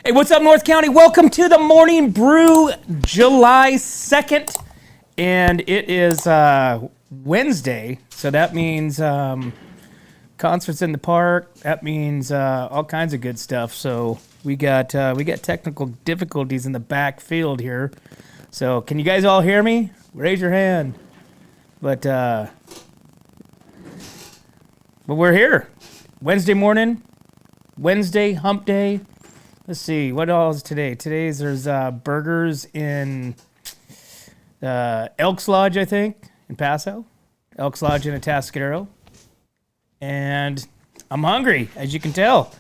Hey, what's up, North County? Welcome to the Morning Brew, July 2nd. And it is Wednesday, so that means concerts in the park. That means all kinds of good stuff. So we got technical difficulties in the backfield here. So can you guys all hear me? Raise your hand. But we're here. Wednesday morning, Wednesday, hump day. Let's see, what all is today? There's burgers in Elks Lodge, I think, in Paso. Elks Lodge in Atascadero. And I'm hungry, as you can tell.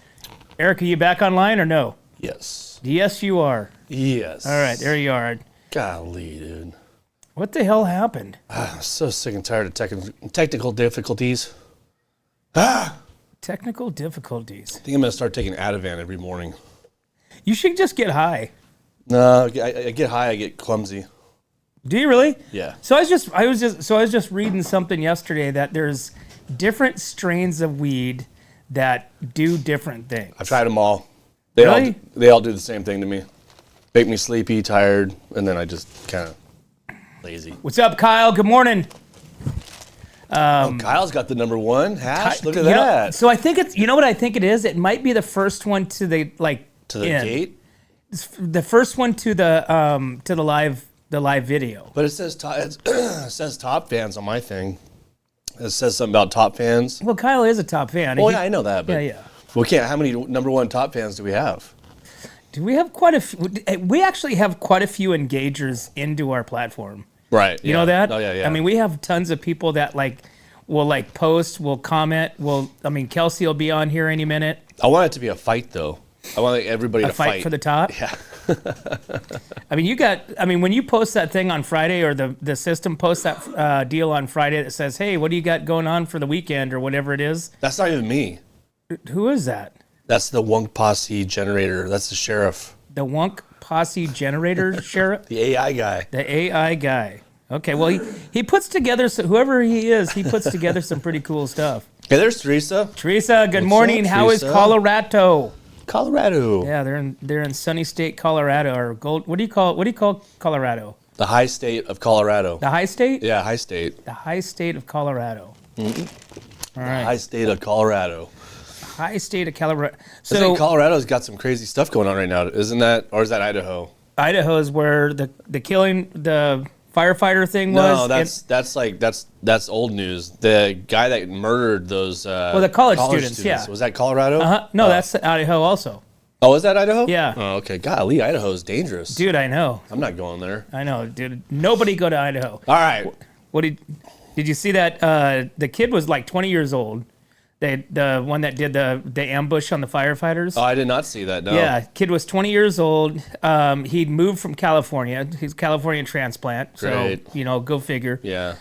Eric, are you back online or no? Yes. Yes, you are. Yes. All right, there you are. Golly, dude. What the hell happened? I'm so sick and tired of technical difficulties. Technical difficulties. I think I'm going to start taking Ativan every morning. You should just get high. No, I get high, I get clumsy. Do you really? Yeah. So I was just reading something yesterday that there's different strains of weed that do different things. I've tried them all. Really? They all do the same thing to me. Make me sleepy, tired, and then I just kind of lazy. What's up, Kyle? Good morning. Kyle's got the number one hash. Look at that. So I think it's, you know what I think it is? It might be the first one to the To the gate? It's the first one to the live video. But it says top fans on my thing. It says something about top fans. Well, Kyle is a top fan. Well, yeah, I know that. But yeah. How many number one top fans do we have? Do we have quite a few? We actually have quite a few engagers into our platform. Right. You know that? Oh, yeah. I mean, we have tons of people that will post, will comment. Kelsey will be on here any minute. I want it to be a fight, though. I want everybody to fight for the top. Yeah. When you post that thing on Friday, or the system posts that deal on Friday that says, "Hey, what do you got going on for the weekend?" or whatever it is. That's not even me. Who is that? That's the Wunk Posse generator. That's the sheriff. The Wunk Posse generator sheriff? The AI guy. The AI guy. Okay, well, he puts together, whoever he is, he puts together some pretty cool stuff. Hey, there's Teresa. Teresa, good What's morning. up, How is Teresa? Colorado? Colorado. Yeah, they're in sunny state Colorado, or gold. What do you call Colorado? The high state of Colorado. The high state? Yeah, high state. The high state of Colorado. Mm-hmm. All right. High state of Colorado. High state of Colorado. I think Colorado's got some crazy stuff going on right now, isn't that? Or is that Idaho? Idaho is where the firefighter thing was. No, that's old news. The guy that murdered those the college students, yeah. Was that Colorado? No, that's Idaho also. Oh, is that Idaho? Yeah. Oh, okay. Golly, Idaho is dangerous. Dude, I know. I'm not going there. I know, dude. Nobody go to Idaho. All right. What did you see that the kid was like 20 years old? The one that did the ambush on the firefighters. Oh, I did not see that. No. Yeah, kid was 20 years old. He'd moved from California. He's a Californian transplant. Great. So, go figure. Yeah.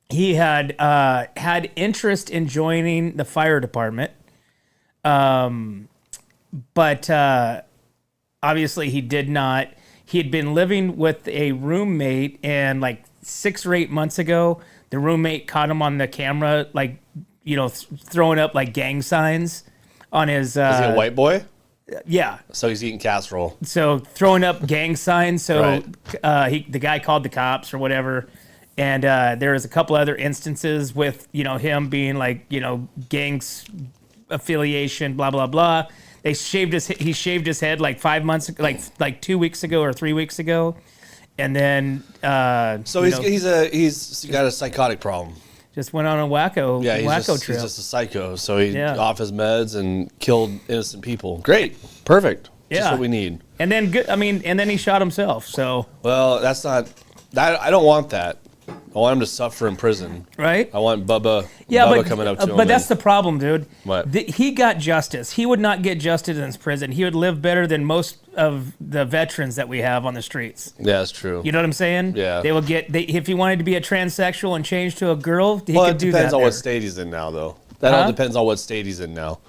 He had interest in joining the fire department. But obviously he did not. He had been living with a roommate, and 6 or 8 months ago, the roommate caught him on the camera, throwing up gang signs on his. Is he a white boy? Yeah. So he's eating casserole. So throwing up gang signs. So Right. the guy called the cops or whatever. And there was a couple other instances with, him being gangs affiliation, blah, blah, blah. He shaved his head 5 months, 2 weeks ago or 3 weeks ago. And then, So he's got a psychotic problem. just went on a wacko trip. He's just a psycho. So he's Yeah. off his meds and killed innocent people. Great. Perfect. Just Yeah. what we need. And then and then he shot himself. So Well, that's not. I don't want that. I want him to suffer in prison. right. I want Bubba coming up to him. But that's the problem, dude. What? He got justice. He would not get justice in his prison. He would live better than most of the veterans that we have on the streets. Yeah, that's true. You know what I'm saying? Yeah. They will if he wanted to be a transsexual and change to a girl, he Well, could it do that. depends on there. what state he's in now, though. That all depends on what state he's in now.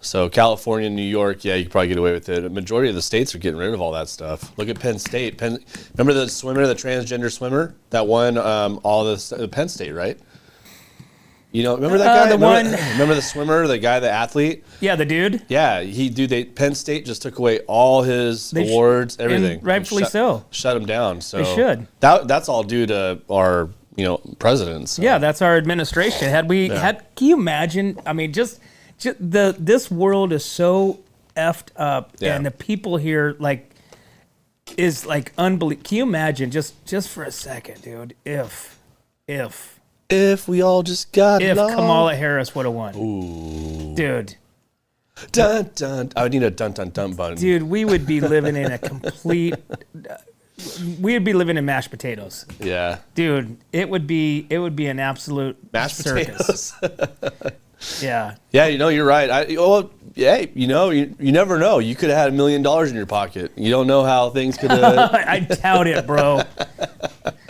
So California, New York, yeah, you could probably get away with it. A majority of the states are getting rid of all that stuff. Look at Penn State. Remember the swimmer, the transgender swimmer that won all the Penn State, right? You know, remember that guy? The remember the swimmer, the guy, the athlete? Yeah, the dude. Yeah, Penn State just took away all his awards, everything. And rightfully so. Shut him down. So they should. That's all due to our, presidents. So. Yeah, that's our administration. Can you imagine? I mean, just this world is so effed up, and the people here is unbelievable. Can you imagine just for a second, dude? If we all just got If along. Kamala Harris would have won. Ooh. Dude. Dun, dun. I would need a dun, dun, dun button. Dude, we would be living in a complete... we would be living in mashed potatoes. Yeah. Dude, it would be an absolute mashed circus. Potatoes. Yeah. Yeah, you're right. You never know. You could have had $1 million in your pocket. You don't know how things could have... I doubt it, bro.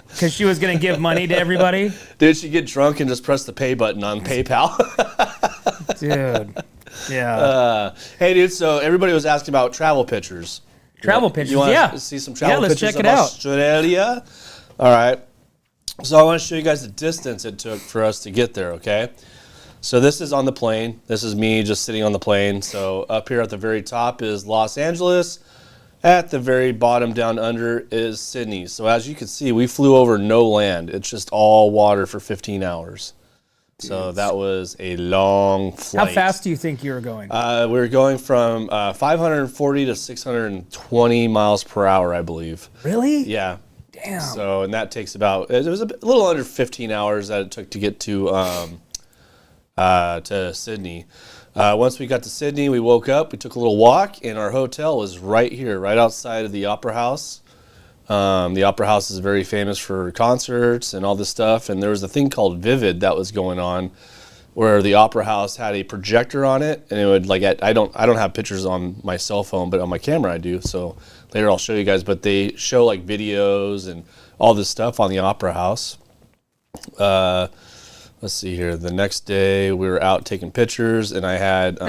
Because she was going to give money to everybody? Dude, she'd get drunk and just press the pay button on PayPal. Dude. Yeah. Hey, dude, so everybody was asking about travel pictures. Pictures, you want yeah. to see some travel let's pictures check it of out. Australia? All right. So I want to show you guys the distance it took for us to get there, okay? So this is on the plane. This is me just sitting on the plane. So up here at the very top is Los Angeles. At the very bottom down under is Sydney. So as you can see, we flew over no land. It's just all water for 15 hours. So that was a long flight. How fast do you think you were going? We were going from 540 to 620 miles per hour, I believe. Really? Yeah. Damn. So, and that takes about, it was a little under 15 hours that it took to get to Sydney. Once we got to Sydney, we woke up, we took a little walk, and our hotel was right here, right outside of the Opera House. The Opera House is very famous for concerts and all this stuff, and there was a thing called Vivid that was going on where the Opera House had a projector on it, and it would I don't have pictures on my cell phone, but on my camera I do, so later I'll show you guys, but they show videos and all this stuff on the Opera House. Let's see here. The next day, we were out taking pictures, and I had...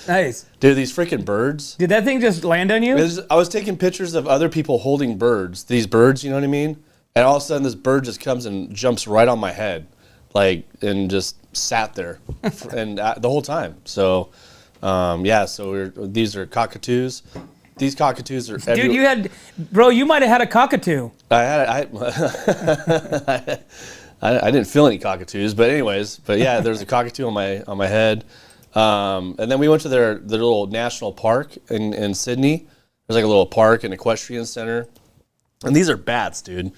Nice. Dude, these freaking birds. Did that thing just land on you? I was taking pictures of other people holding birds. These birds, you know what I mean? And all of a sudden, this bird just comes and jumps right on my head, and just sat there and the whole time. So, these are cockatoos. These cockatoos are everywhere. Dude, you might have had a cockatoo. I didn't feel any cockatoos, but yeah, there's a cockatoo on my head. And then we went to their little national park in Sydney. There's a little park and equestrian center. And these are bats, dude.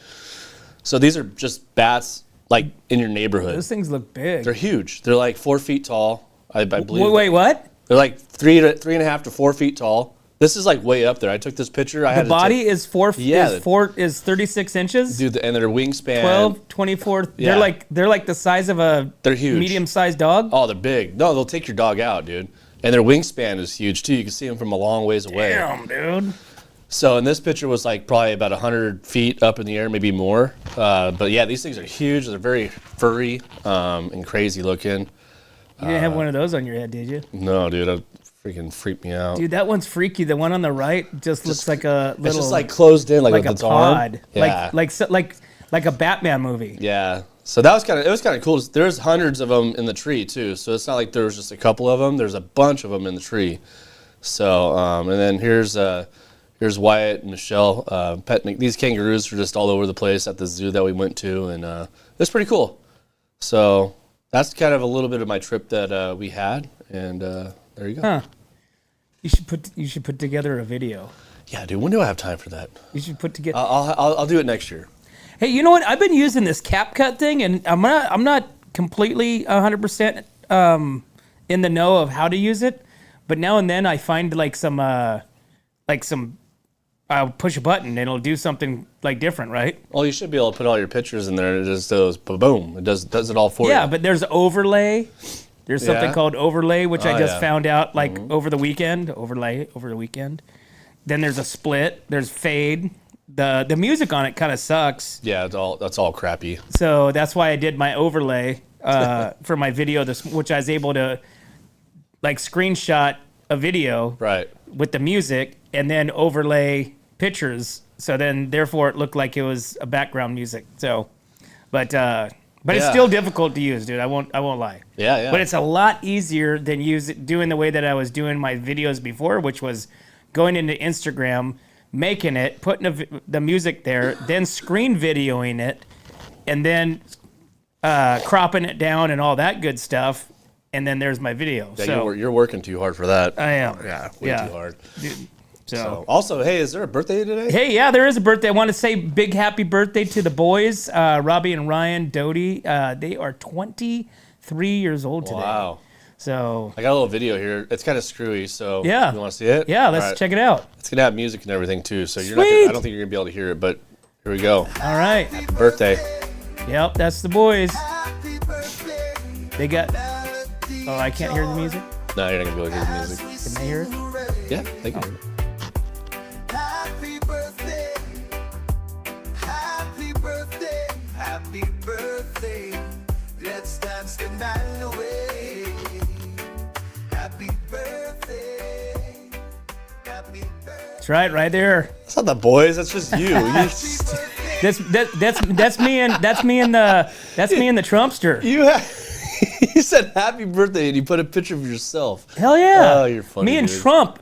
So these are just bats in your neighborhood. Those things look big. They're huge. They're 4 feet tall, I believe. Wait, what? They're 3.5 to 4 feet tall. This is way up there. I took this picture. The body is 36 inches? Dude, and their wingspan 12, 24. Yeah. They're like the size of they're huge. Medium-sized dog? Oh, they're big. No, they'll take your dog out, dude. And their wingspan is huge too. You can see them from a long ways away. Damn, dude. So, and this picture was probably about 100 feet up in the air, maybe more. But yeah, these things are huge. They're very furry and crazy looking. You didn't have one of those on your head, did you? No, dude. It freaking freaked me out. Dude, that one's freaky. The one on the right just looks like a little... It's just closed in, like a its pod. Arm. Yeah. Like a Batman movie. Yeah. So that was kind of cool. There's hundreds of them in the tree too. So it's not like there was just a couple of them. There's a bunch of them in the tree. So and then here's Wyatt and Michelle petting. These kangaroos are just all over the place at the zoo that we went to, and it's pretty cool. So that's kind of a little bit of my trip that we had, and there you go. Huh. You should put together a video. Yeah, dude. When do I have time for that? You should put together. I'll do it next year. Hey, you know what? I've been using this CapCut thing, and I'm not completely 100% in the know of how to use it, but now and then I find I'll push a button and it'll do something different, right? Well, you should be able to put all your pictures in there, and it just goes boom. It does it all for you. Yeah, but there's overlay. There's something called overlay, which I just found out over the weekend. Overlay over the weekend. Then there's a split. There's fade. The music on it kind of sucks. Yeah, that's all crappy. So that's why I did my overlay for my video, which I was able to screenshot a video with the music and then overlay pictures. So then, therefore, it looked like it was a background music. So, but But it's Yeah. still difficult to use, dude. I won't lie. Yeah. But it's a lot easier than doing the way that I was doing my videos before, which was going into Instagram, making it, putting the music there, then screen videoing it, and then cropping it down and all that good stuff. And then there's my video. Yeah, so you're working too hard for that. I am. Yeah, way too hard. Dude, So, also, hey, is there a birthday today? Hey, yeah, there is a birthday. I want to say big happy birthday to the boys, Robbie and Ryan Doty. They are 23 years old today. Wow. So I got a little video here. It's kind of screwy, so Yeah. you want to see it? yeah, let's check it out. It's gonna have music and everything too, so you're Sweet. I don't think you're gonna be able to hear it, but here we go. All right. Birthday. Yep, that's the boys. They got. Oh, I can't hear the music. No, you're not gonna be able to hear the music. Can they hear it? Yeah, they can hear it. Happy birthday, happy birthday, happy birthday. Let's dance the night away. Happy birthday, happy birthday. That's right there. That's not the boys. That's just you. That's me and the Trumpster. You said happy birthday and you put a picture of yourself. Hell yeah. Oh, you're funny.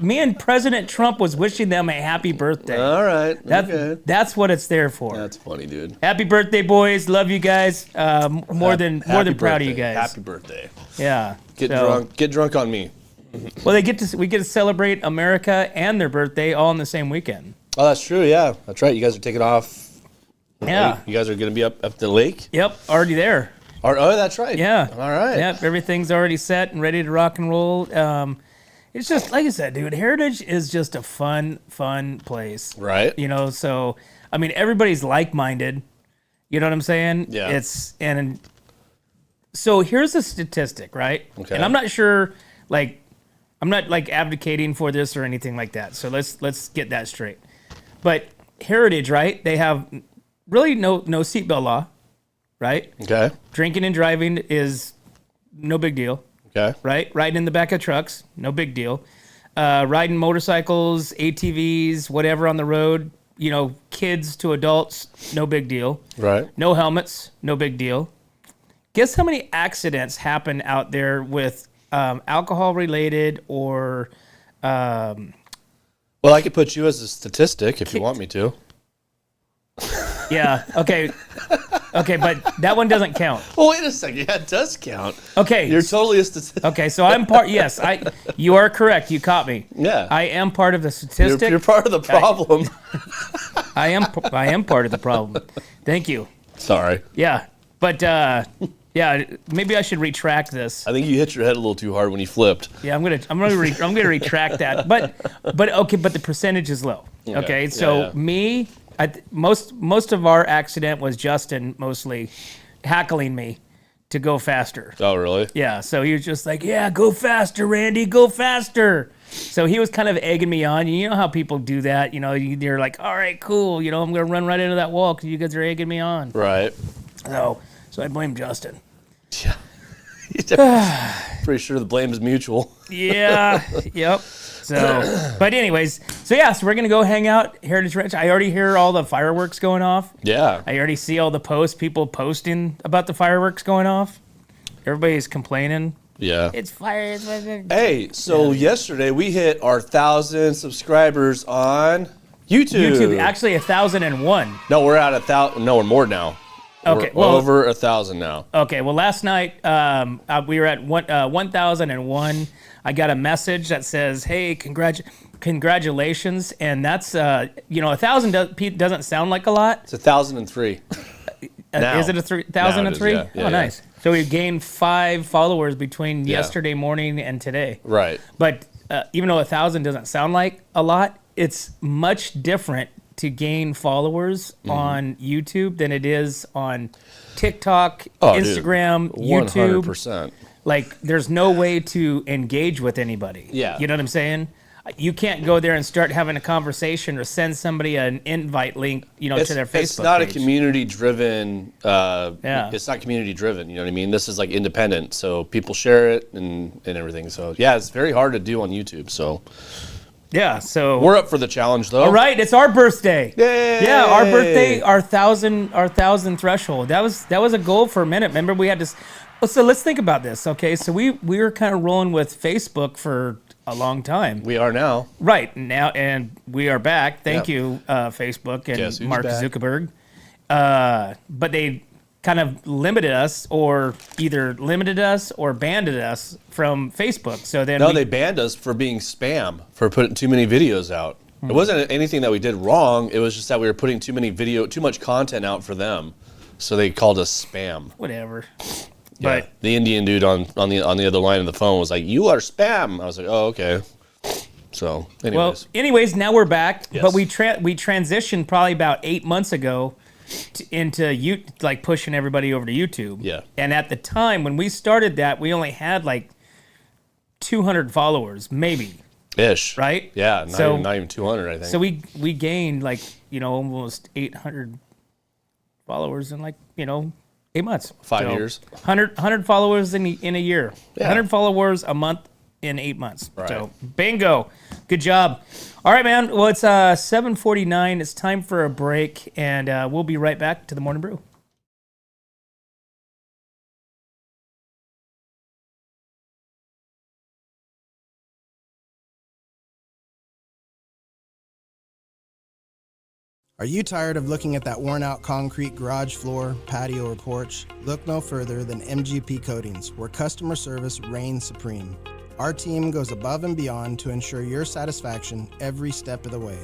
Me and President Trump was wishing them a happy birthday. All right. That's what it's there for. That's funny, dude. Happy birthday, boys! Love you guys. More than proud of you guys. Happy birthday. Yeah. Get drunk on me. Well, we get to celebrate America and their birthday all in the same weekend. Oh, that's true. Yeah, that's right. You guys are taking off. Yeah. You guys are going to be up the lake. Yep. Already there. Oh, that's right. Yeah. All right. Yep. Everything's already set and ready to rock and roll. It's just like I said, dude. Heritage is just a fun place. Right. You know. So I mean, everybody's like-minded. You know what I'm saying? Yeah. So here's a statistic, right? Okay. And I'm not sure, I'm not advocating for this or anything like that. So let's get that straight. But Heritage, right? They have really no seatbelt law, right? Okay. Drinking and driving is no big deal, Okay. right? Riding in the back of trucks, no big deal. Riding motorcycles, ATVs, whatever on the road, kids to adults, no big deal. Right. No helmets, no big deal. Guess how many accidents happen out there with alcohol related or Well, I could put you as a statistic if you want me to. yeah, okay, but that one doesn't count. Well, wait a second. Yeah, it does count. Okay, You're totally a statistic. okay, so I'm part. Yes, you are correct. You caught me. Yeah. I am part of the statistic. You're part of the problem. I am part of the problem. Thank you. Sorry. Yeah, but yeah, maybe I should retract this. I think you hit your head a little too hard when you flipped. Yeah, I'm gonna retract that. But okay, but the percentage is low. Okay, so yeah. me, most of our accident was Justin mostly hackling me to go faster. Oh, really? Yeah, so he was just like, yeah, go faster, Randy, go faster. So he was kind of egging me on. You know how people do that. You're like, all right, cool. I'm going to run right into that wall because you guys are egging me on. Right. So I blame Justin. Yeah. Pretty sure the blame is mutual. Yeah, yep. So, but anyways, so we're going to go hang out Heritage Ranch. I already hear all the fireworks going off. Yeah. I already see all the posts, people posting about the fireworks going off. Everybody's complaining. Yeah. It's fire. Hey, so yesterday we hit our 1,000 subscribers on YouTube. Actually 1,001. No, we're at 1,000. No, we're more now. Okay, we're over 1,000 now. Okay, well, last night we were at 1,001. I got a message that says, "Hey, congratulations!" And that's 1,000 doesn't sound like a lot. It's 1,003. Now. Is it 1,003? Yeah, Oh, nice. So we gained 5 followers between Yeah. yesterday morning and today. Right. But even though 1,000 doesn't sound like a lot, it's much different to gain followers on YouTube than it is on TikTok, Instagram, dude. YouTube. 100%. Like, there's no way to engage with anybody. Yeah. You know what I'm saying? You can't go there and start having a conversation or send somebody an invite link, to their Facebook It's not page. a community-driven. Yeah. It's not community-driven. You know what I mean? This is like independent, so people share it and everything. So yeah, it's very hard to do on YouTube. So Yeah, so We're up for the challenge, though. all right, it's our birthday. Yay! Yeah, our birthday, our thousand threshold. That was a goal for a minute. Remember, we had this. So let's think about this. Okay, so we were kind of rolling with Facebook for a long time. We are now. Right now, and we are back. Thank Yep. you, Facebook Guess and who's Mark back? Zuckerberg. But they kind of limited us, or either limited us or banned us from Facebook. So then No, they banned us for being spam, for putting too many videos out. It wasn't anything that we did wrong. It was just that we were putting too much content out for them. So they called us spam. whatever. Yeah. But The Indian dude on the other line of the phone was like, "You are spam." I was like, "Oh, okay." So, anyways, now we're back. Yes. But we transitioned probably about 8 months ago into like pushing everybody over to YouTube. Yeah. And at the time when we started that, we only had like 200 followers, maybe. ish. Right? Yeah. So- Not even 200, I think. So we gained like, almost 800 followers in like, 8 months. 5 So, years. 100 followers in a year. Yeah. 100 followers a month in 8 months. Right. So bingo. Good job. All right, man. Well, it's 7:49. It's time for a break, and we'll be right back to the Morning Brew. Are you tired of looking at that worn-out concrete garage floor, patio, or porch? Look no further than MGP Coatings, where customer service reigns supreme. Our team goes above and beyond to ensure your satisfaction every step of the way.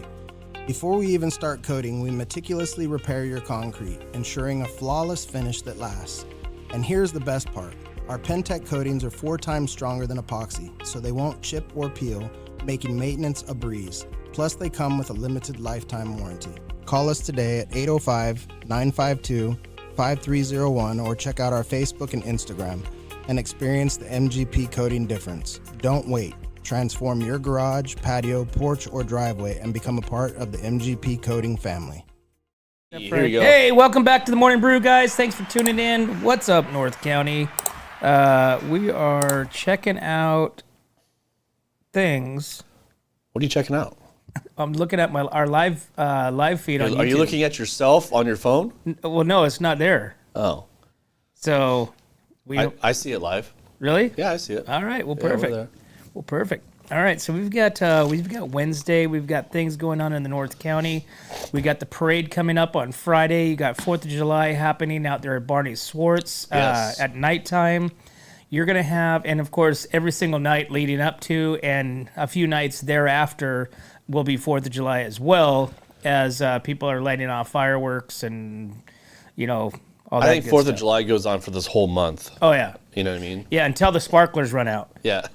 Before we even start coating, we meticulously repair your concrete, ensuring a flawless finish that lasts. And here's the best part. Our Pentec coatings are 4 times stronger than epoxy, so they won't chip or peel, making maintenance a breeze. Plus, they come with a limited lifetime warranty. Call us today at 805-952-5301 or check out our Facebook and Instagram and experience the MGP coating difference. Don't wait. Transform your garage, patio, porch, or driveway and become a part of the MGP coating family. Here you go. Hey, welcome back to the Morning Brew, guys. Thanks for tuning in. What's up, North County? We are checking out things. What are you checking out? I'm looking at our live feed on YouTube. Are you looking at yourself on your phone? Well, no, it's not there. Oh. So I see it live. really? Yeah, I see it. All right. Well, Yeah, over perfect. there. Well, perfect. All right. So we've got Wednesday. We've got things going on in the North County. We got the parade coming up on Friday. You got 4th of July happening out there at Barney Swartz Yes. at nighttime. You're gonna have, and of course, every single night leading up to, and a few nights thereafter, will be 4th of July as well, as people are lighting off fireworks and all that. I think good 4th stuff. of July goes on for this whole month. Oh yeah, You know what I mean? yeah. Until the sparklers run out. Yeah.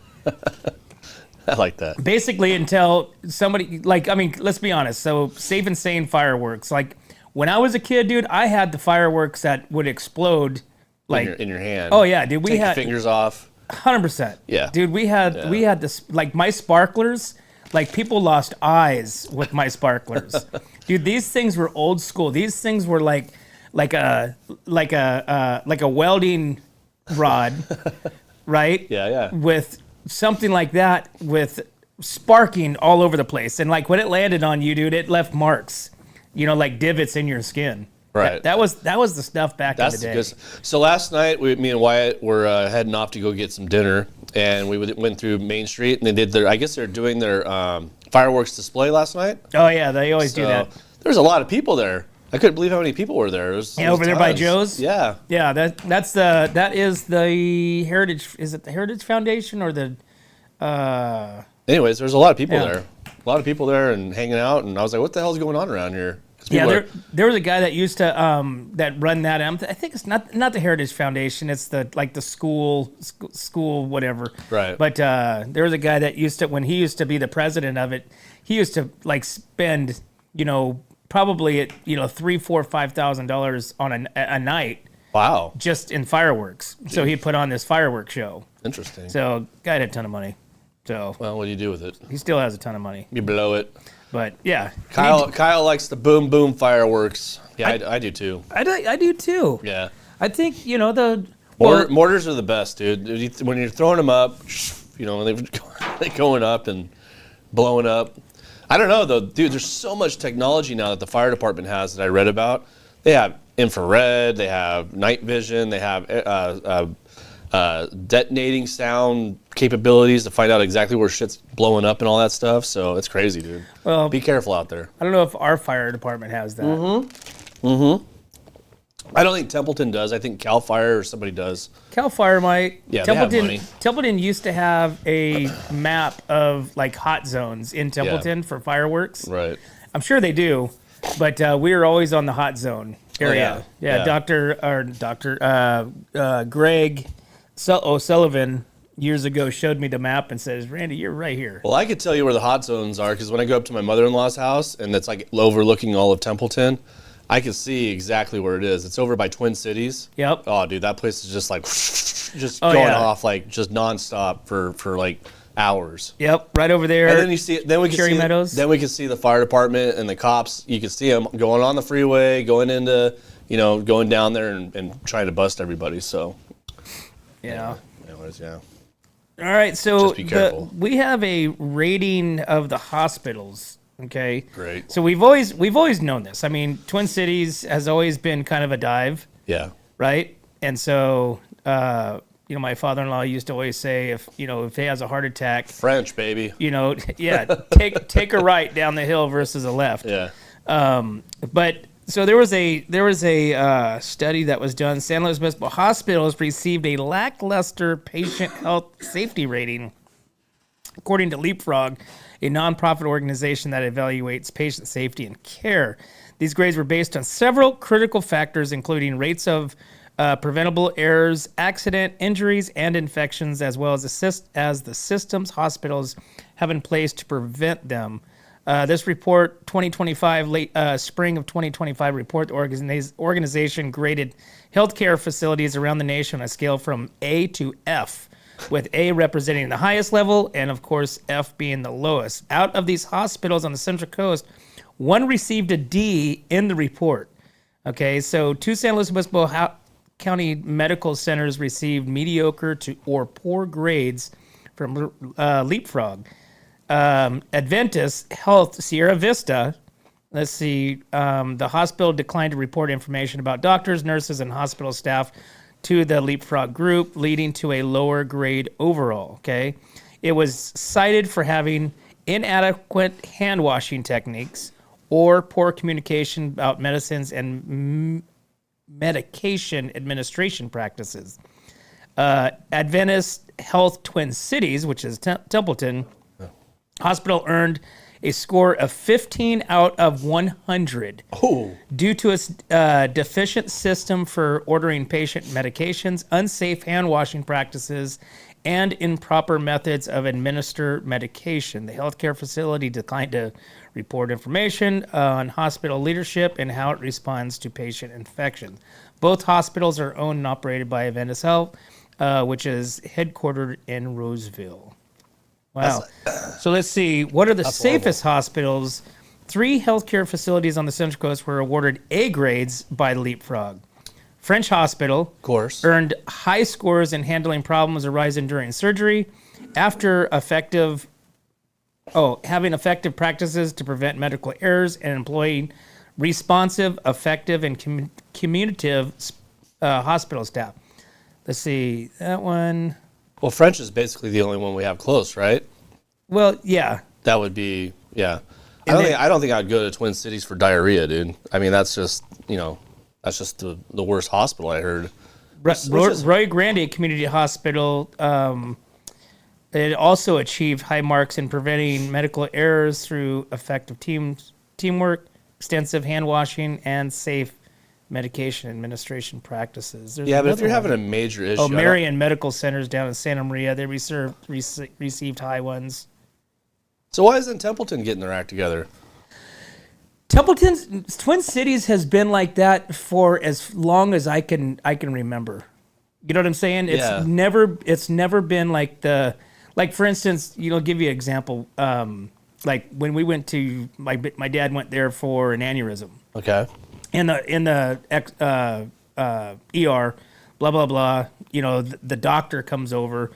I like that. Basically, until somebody let's be honest. So safe and sane fireworks. Like when I was a kid, dude, I had the fireworks that would explode. Like in your hand. oh yeah, dude, we Take your had fingers off. 100%. Yeah. Dude, we had this, like my sparklers, like people lost eyes with my sparklers. Dude, these things were old school. These things were like a welding rod, right? Yeah. With something like that with sparking all over the place. And like when it landed on you, dude, it left marks, like divots in your skin. Right. That was the stuff back in the day. Good. So last night, me and Wyatt were heading off to go get some dinner, and we went through Main Street, and they did I guess they're doing their fireworks display last night. Oh yeah, they always do that. There's a lot of people there. I couldn't believe how many people were there. It was Over there by tons. Joe's? Yeah. Yeah, that is the Heritage. Is it the Heritage Foundation or the? Anyways, there's a lot of people Yeah. there. A lot of people there and hanging out, and I was like, "What the hell's going on around here?" 'Cause Yeah, people there was a guy that used to that run that. I think it's not the Heritage Foundation. It's the school whatever. Right. But there was a guy that used to, when he used to be the president of it, he used to like spend probably $3,000, $4,000, $5,000 on a night Wow, just in fireworks. So he put on this fireworks show. interesting. So guy had a ton of money. So Well, what do you do with it? he still has a ton of money. You blow it. But yeah, Kyle likes the boom boom fireworks. Yeah, I do too. I do too. Yeah. I think the Mortars are the best, dude. When you're throwing them up, they're going up, and blowing up. I don't know though, dude. There's so much technology now that the fire department has that I read about. They have infrared, they have night vision, they have detonating sound capabilities to find out exactly where shit's blowing up and all that stuff. So it's crazy, dude. Well, be careful out there. I don't know if our fire department has that. I don't think Templeton does. I think Cal Fire or somebody does. Cal Fire might. Yeah, they have money. Templeton used to have a map of like hot zones in Templeton for fireworks. Right. I'm sure they do, but we were always on the hot zone area. Yeah. Greg O'Sullivan years ago showed me the map and says, "Randy, you're right here." Well, I could tell you where the hot zones are because when I go up to my mother-in-law's house and it's like overlooking all of Templeton, I can see exactly where it is. It's over by Twin Cities. Yep. Oh, dude, that place is just like, going off like just nonstop for like hours. Yep, right over there. And then we can Cherry see Meadows. Then we can see the fire department and the cops. You can see them going on the freeway, going into, going down there and trying to bust everybody. So. Yeah. Anyways, yeah. All right, so Just be careful. we have a rating of the hospitals. Okay. Great. So we've always known this. I mean, Twin Cities has always been kind of a dive, Yeah. right? And so, my father-in-law used to always say, if he has a heart attack, French, baby. take a right down the hill versus a left. Yeah. But so there was a study that was done. San Luis Obispo hospitals received a lackluster patient health safety rating, according to Leapfrog, a nonprofit organization that evaluates patient safety and care. These grades were based on several critical factors, including rates of preventable errors, accident, injuries, and infections, as well as the systems hospitals have in place to prevent them. This report, 2025, spring of 2025 report, the organization graded healthcare facilities around the nation on a scale from A to F, with A representing the highest level and, of course, F being the lowest. Out of these hospitals on the Central Coast, one received a D in the report. Okay, so 2 San Luis Obispo County medical centers received mediocre or poor grades from Leapfrog. Adventist Health Sierra Vista, let's see, the hospital declined to report information about doctors, nurses, and hospital staff to the Leapfrog group, leading to a lower grade overall, okay? It was cited for having inadequate hand washing techniques or poor communication about medicines and medication administration practices. Adventist Health Twin Cities, which is Templeton, hospital earned a score of 15 out of 100 due to its deficient system for ordering patient medications, unsafe hand washing practices, and improper methods of administer medication. The healthcare facility declined to report information on hospital leadership and how it responds to patient infections. Both hospitals are owned and operated by Adventist Health, which is headquartered in Roseville. Wow. So let's see. What are the safest hospitals? 3 healthcare facilities on the Central Coast were awarded A grades by Leapfrog. French Hospital, Of course. earned high scores in handling problems arising during surgery, after having effective practices to prevent medical errors, and employing responsive, effective, and communicative hospital staff. Let's see, that one. Well, French is basically the only one we have close, right? Well, yeah. That would be, yeah. I don't think I'd go to Twin Cities for diarrhea, dude. I mean, that's just, that's just the worst hospital I heard. Roy Grande Community Hospital, it also achieved high marks in preventing medical errors through effective teamwork, extensive hand washing, and safe medication administration practices. There's But if another you're one. having a major issue, Marion Medical Centers down in Santa Maria, they received high ones. so why isn't Templeton getting their act together? Templeton's Twin Cities has been like that for as long as I can remember. You know what I'm saying? Yeah. It's never been like for instance, give you an example. Like when we went to my dad went there for an aneurysm. Okay. In the ER, blah blah blah. The doctor comes over,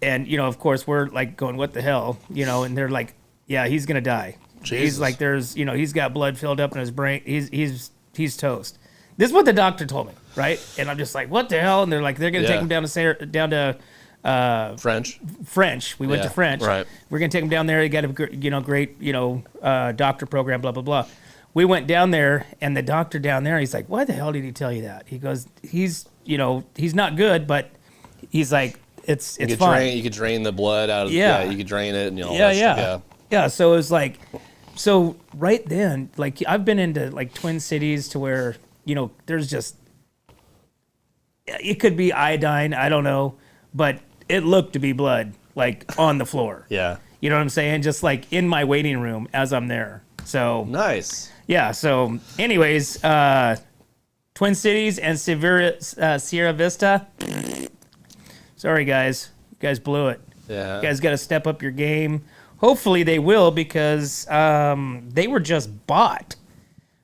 and of course we're like going, what the hell, and they're like, Yeah, he's gonna die. Jesus. He's like, there's, he's got blood filled up in his brain. He's toast. This is what the doctor told me, right? And I'm just like, what the hell? And they're like, they're gonna take him down to French. We went to French. Right. We're gonna take him down there. He got a great doctor program. Blah blah blah. We went down there, and the doctor down there, he's like, why the hell did he tell you that? He goes, he's not good, but he's like, it's fine. You could drain the blood out of you could drain it and all yeah, that yeah. stuff. Yeah, so it was like, so right then, like I've been into like Twin Cities to where, there's just, it could be iodine, I don't know, but it looked to be blood, like on the floor. Yeah. You know what I'm saying? Just like in my waiting room as I'm there. So Nice. yeah, so anyways, Twin Cities and Sierra Vista. Sorry guys, you guys blew it. Yeah. You guys got to step up your game. Hopefully they will, because they were just bought,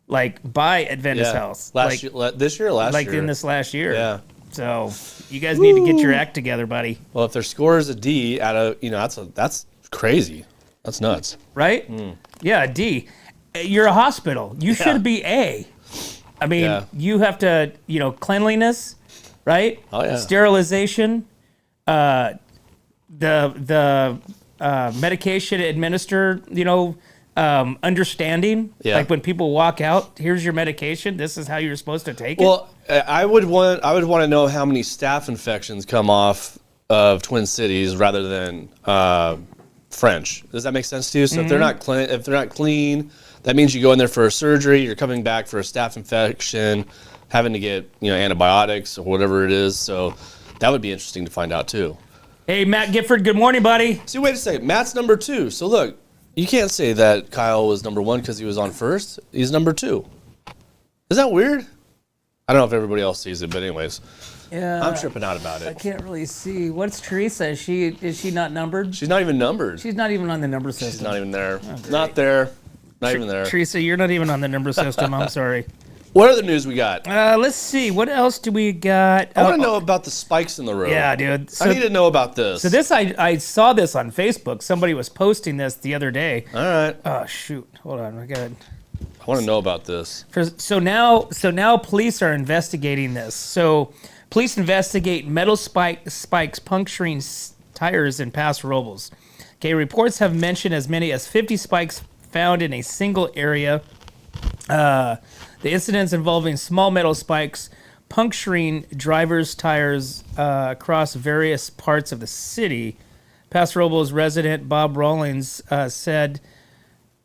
like by Adventist Health. Last year, this year or last year? Like in this last year. Yeah. So you guys need to get your act together, buddy. Well, if their score is a D out of, that's crazy. That's nuts. Right? Yeah, D. You're a hospital. You should be A. I mean, you have to, cleanliness, right? Oh, yeah. Sterilization, the medication administered, understanding. Yeah. Like when people walk out, here's your medication. This is how you're supposed to take it. Well, I would want to know how many staph infections come off of Twin Cities rather than French. Does that make sense to you? So if they're not clean, that means you go in there for a surgery, you're coming back for a staph infection, having to get antibiotics or whatever it is. So that would be interesting to find out too. Hey, Matt Gifford, good morning, buddy. See, wait a second. Matt's number 2. So look, you can't say that Kyle was number 1 because he was on first. He's number 2. Is that weird? I don't know if everybody else sees it, but anyways, Yeah, I'm tripping out about I it. can't really see. What's Teresa? Is she not numbered? She's not even numbered. She's not even on the number system. She's not even there. Not there. Not even there. Teresa, you're not even on the number system. I'm sorry. What other news we got? Let's see. What else do we got? I want to know about the spikes in the road. Yeah, dude. I need to know about this. So this, I saw this on Facebook. Somebody was posting this the other day. All right. Oh shoot! Hold on. I got. I want to know about this. So now police are investigating this. So police investigate metal spikes puncturing tires in Paso Robles. Okay, reports have mentioned as many as 50 spikes found in a single area. The incidents involving small metal spikes puncturing drivers' tires across various parts of the city. Paso Robles resident Bob Rawlings said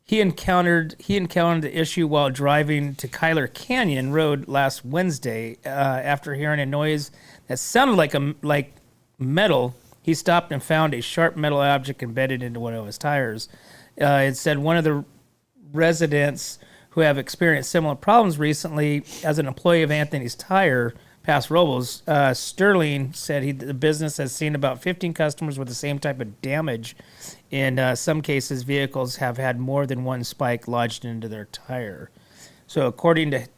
he encountered the issue while driving to Kyler Canyon Road last Wednesday. After hearing a noise that sounded like metal, he stopped and found a sharp metal object embedded into one of his tires. It said one of the residents who have experienced similar problems recently as an employee of Anthony's Tire, Paso Robles, Sterling said the business has seen about 15 customers with the same type of damage. In some cases, vehicles have had more than one spike lodged into their tire. So according to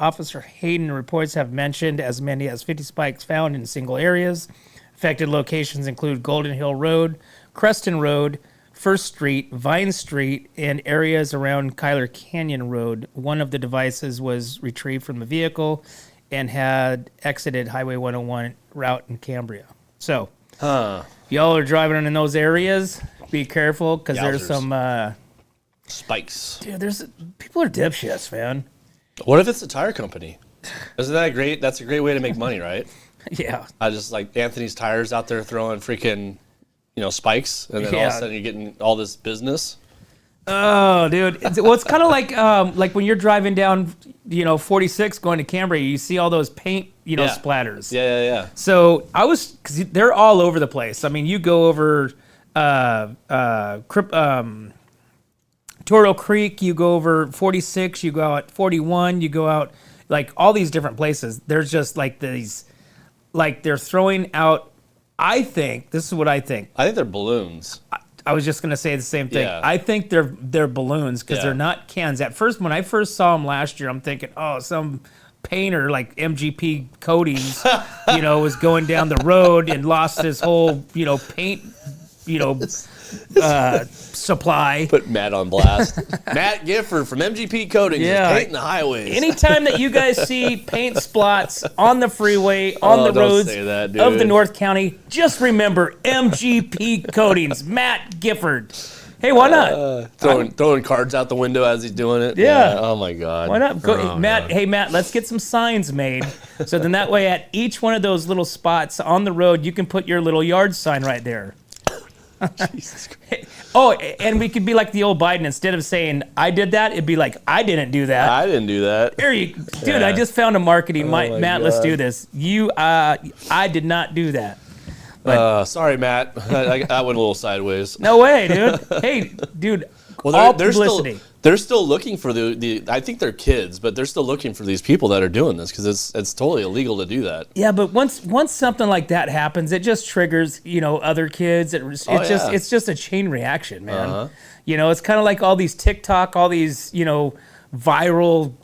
Officer Hayden, reports have mentioned as many as 50 spikes found in single areas. Affected locations include Golden Hill Road, Creston Road, First Street, Vine Street, and areas around Kyler Canyon Road. One of the devices was retrieved from the vehicle and had exited Highway 101 route in Cambria. So, if y'all are driving in those areas, be careful because there's some spikes. Dude, people are dipshits, man. What if it's a tire company? Isn't that great? That's a great way to make money, right? Yeah. I just like Anthony's Tires out there throwing freaking, spikes, and then all of a sudden you're getting all this business. Oh, dude. It's kind of like when you're driving down, 46 going to Cambria, you see all those paint, splatters. Yeah. So because they're all over the place. I mean, you go over Turtle Creek, you go over 46, you go out 41, you go out like all these different places. There's just like these, like they're throwing out. This is what I think. I think they're balloons. I was just gonna say the same thing. Yeah. I think they're balloons because they're not cans. At first, when I first saw them last year, I'm thinking, oh, some painter like MGP Coatings, was going down the road and lost his whole, paint supply. Put Matt on blast. Matt Gifford from MGP Coatings is painting the highways. Anytime that you guys see paint splots on the freeway, on the don't roads say that, dude. of the North County, just remember MGP Coatings, Matt Gifford. Hey, why not? Throwing cards out the window as he's doing it. Yeah. Oh my God. Why not? Go, Oh, Matt. God. Hey, Matt. Let's get some signs made. So then that way, at each one of those little spots on the road, you can put your little yard sign right there. Jesus Christ. Oh, and we could be like the old Biden. Instead of saying "I did that," it'd be like "I didn't do that." I didn't do that. Here you, dude. Yeah. I just found a marketing. my Matt, let's God. do this. I did not do that. Sorry, Matt. That went a little sideways. No way, dude. Hey, dude. Well, all they're publicity. They're still looking for the. I think they're kids, but they're still looking for these people that are doing this because it's totally illegal to do that. Yeah, but once something like that happens, it just triggers other kids. It's just a chain reaction, man. Uh-huh. It's kind of like all these TikTok, all these viral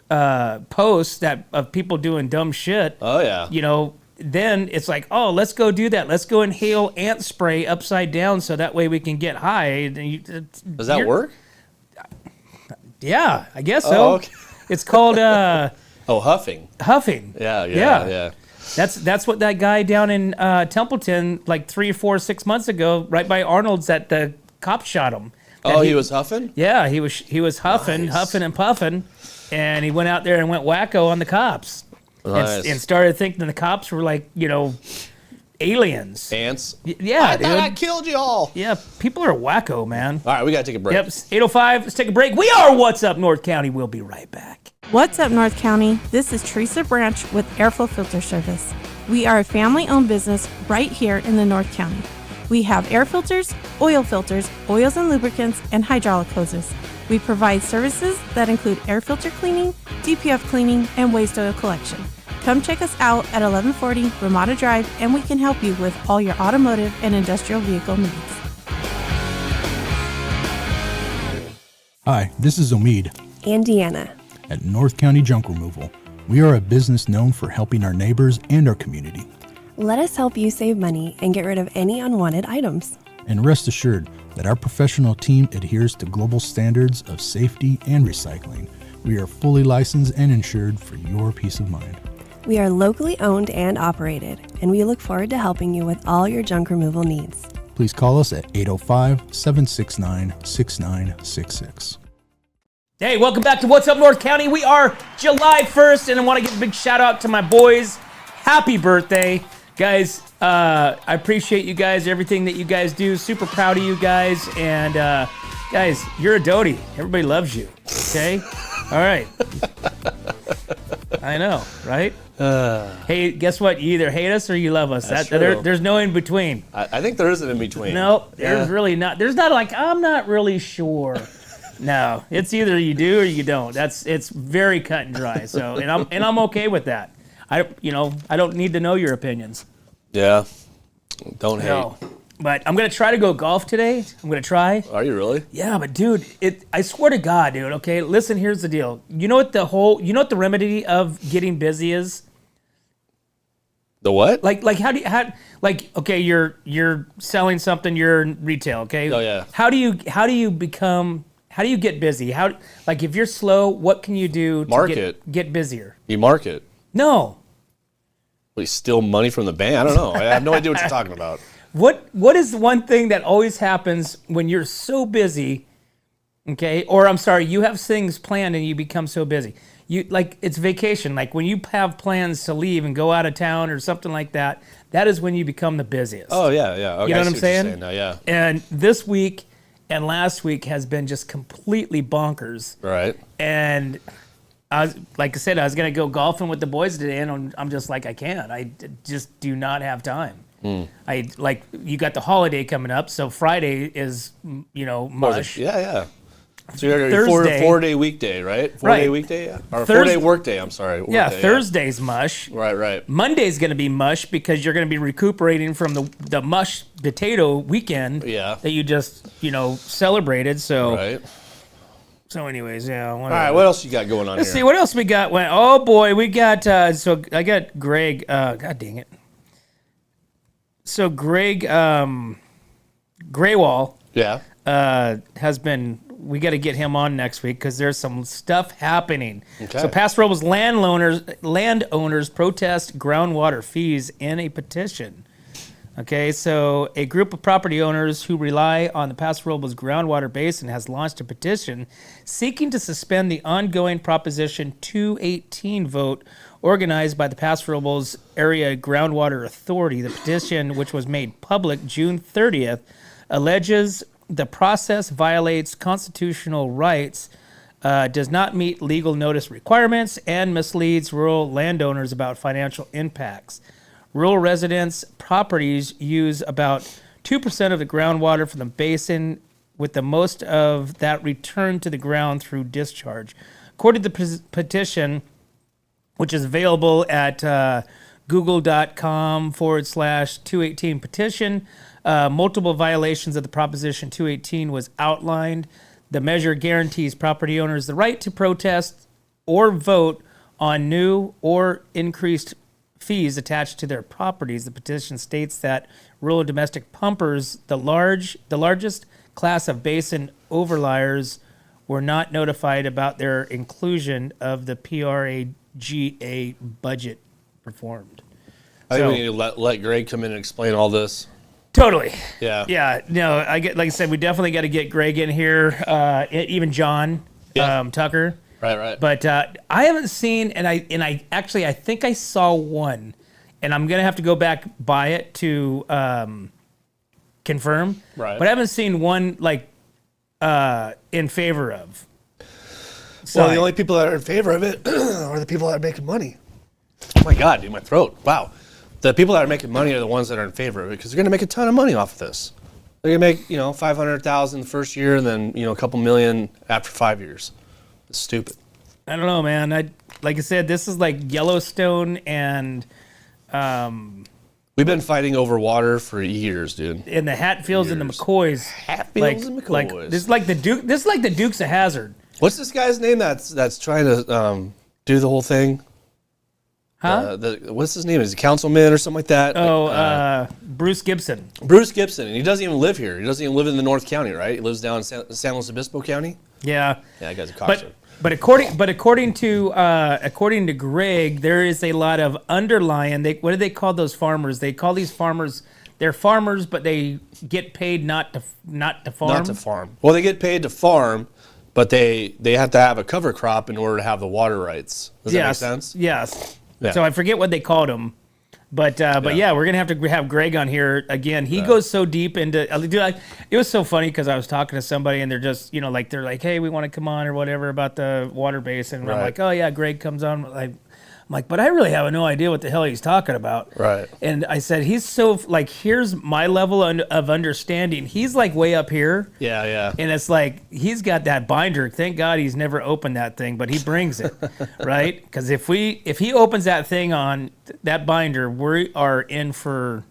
posts that of people doing dumb shit. Oh yeah. Then it's like, oh, let's go do that. Let's go inhale ant spray upside down so that way we can get high. Does that work? Yeah, I guess so. Oh, okay. It's called Huffing. huffing. Yeah. That's what that guy down in Templeton, like 3 or 4, 6 months ago, right by Arnold's, that the cop shot him. That He was huffing? Yeah, he was huffing and puffing, and he went out there and went wacko on the cops, and started thinking the cops were like aliens. Ants? Yeah, I dude. thought I killed you all. Yeah, people are wacko, man. All right, we got to take a break. Yep, 8:05. Let's take a break. We are What's Up North County. We'll be right back. What's up, North County? This is Teresa Branch with Airflow Filter Service. We are a family-owned business right here in the North County. We have air filters, oils and lubricants, and hydraulic hoses. We provide services that include air filter cleaning, DPF cleaning, and waste oil collection. Come check us out at 1140 Ramada Drive, and we can help you with all your automotive and industrial vehicle needs. Hi, this is Omid and Deanna. at North County Junk Removal. We are a business known for helping our neighbors and our community. Let us help you save money and get rid of any unwanted items. And rest assured that our professional team adheres to global standards of safety and recycling. We are fully licensed and insured for your peace of mind. We are locally owned and operated, and we look forward to helping you with all your junk removal needs. Please call us at 805-769-6966. Hey, welcome back to What's Up North County. We are July 1st, and I want to give a big shout out to my boys. Happy birthday. Guys, I appreciate you guys, everything that you guys do. Super proud of you guys. And guys, you're a doty. Everybody loves you. Okay? All right. I know, right? Hey, guess what? You either hate us or you love us. That's true. There's no in between. I think there is an in between. No, there's really not. There's not like, I'm not really sure. No, it's either you do or you don't. It's very cut and dry. So, and I'm okay with that. I don't need to know your opinions. Yeah. Don't hate. No. But I'm gonna try to go golf today. I'm gonna try. Are you really? Yeah, but dude, I swear to God, dude. Okay, listen. Here's the deal. You know what the remedy of getting busy is? The what? Like okay, you're selling something. You're in retail. Okay. Oh, yeah. How do you get busy? If you're slow, what can you do to get busier? You market. No. We steal money from the bank? I don't know. I have no idea what you're talking about. What is the one thing that always happens when you're so busy? Okay, or I'm sorry, you have things planned and you become so busy. It's vacation. Like when you have plans to leave and go out of town or something like that, that is when you become the busiest. Oh yeah, yeah. Okay, you know I what see I'm saying? You're now, yeah. And this week and last week has been just completely bonkers. Right. And I was gonna go golfing with the boys today, and I'm just like, I can't. I just do not have time. You got the holiday coming up, so Friday is mush. Yeah. So you're Thursday, 4-day weekday, right? 4-day weekday, yeah. Or Thursday, 4-day workday. I'm sorry. Yeah, Workday, Thursday's mush. Right. Monday's gonna be mush because you're gonna be recuperating from the mush potato weekend. Yeah. That you just celebrated. So. Right. So, anyways, yeah. All right, what else you got going on Let's here? see what else we got. Oh boy, we got. So I got Greg. God dang it. So Greg Graywall Yeah. has been. We got to get him on next week because there's some stuff happening. Okay. So Paso Robles landowners protest groundwater fees in a petition. Okay, so a group of property owners who rely on the Paso Robles groundwater basin has launched a petition seeking to suspend the ongoing Proposition 218 vote organized by the Paso Robles Area Groundwater Authority. The petition, which was made public June 30th, alleges the process violates constitutional rights, does not meet legal notice requirements, and misleads rural landowners about financial impacts. Rural residents' properties use about 2% of the groundwater from the basin, with the most of that returned to the ground through discharge. According to the petition, which is available at google.com/218 petition, multiple violations of the Proposition 218 was outlined. The measure guarantees property owners the right to protest or vote on new or increased fees attached to their properties. The petition states that rural domestic pumpers, the largest class of basin overliers, were not notified about their inclusion of the PRAGA budget performed. I think we need to let Greg come in and explain all this. Totally. Yeah. Yeah. No, like I said, we definitely got to get Greg in here. Even John Tucker. Right. But I haven't seen, and I think I saw one, and I'm gonna have to go back by it to confirm. Right. But I haven't seen one like in favor of. Well, the only people that are in favor of it are the people that are making money. Oh my God, dude, my throat. Wow. The people that are making money are the ones that are in favor of it because they're going to make a ton of money off of this. They're going to make, $500,000 the first year and then, a couple million after 5 years. It's stupid. I don't know, man. Like I said, this is like Yellowstone and we've been fighting over water for years, dude. in the Hatfields and the McCoys. Hatfields and McCoys. Like, this is like the Dukes of Hazzard. What's this guy's name that's trying to do the whole thing? Huh? What's his name? Is he councilman or something like that? Oh, Bruce Gibson. Bruce Gibson, and he doesn't even live here. He doesn't even live in the North County, right? He lives down in San Luis Obispo County. Yeah. Yeah, that guy's a cocksucker. But according to Greg, there is a lot of underlying. What do they call those farmers? They call these farmers. They're farmers, but they get paid not to farm. Not to farm. Well, they get paid to farm, but they have to have a cover crop in order to have the water rights. Does that make sense? Yes. Yeah. So I forget what they called them. But yeah, we're gonna have to have Greg on here again. He goes so deep into. Dude, it was so funny because I was talking to somebody and they're just they're like, hey, we want to come on or whatever about the water basin. And I'm like, oh yeah, Greg comes on. I'm like, but I really have no idea what the hell he's talking about. Right. And I said, he's so like, here's my level of understanding. He's like way up here. Yeah. And it's like, he's got that binder. Thank God he's never opened that thing, but he brings it, right? Because if he opens that thing on that binder, we are in for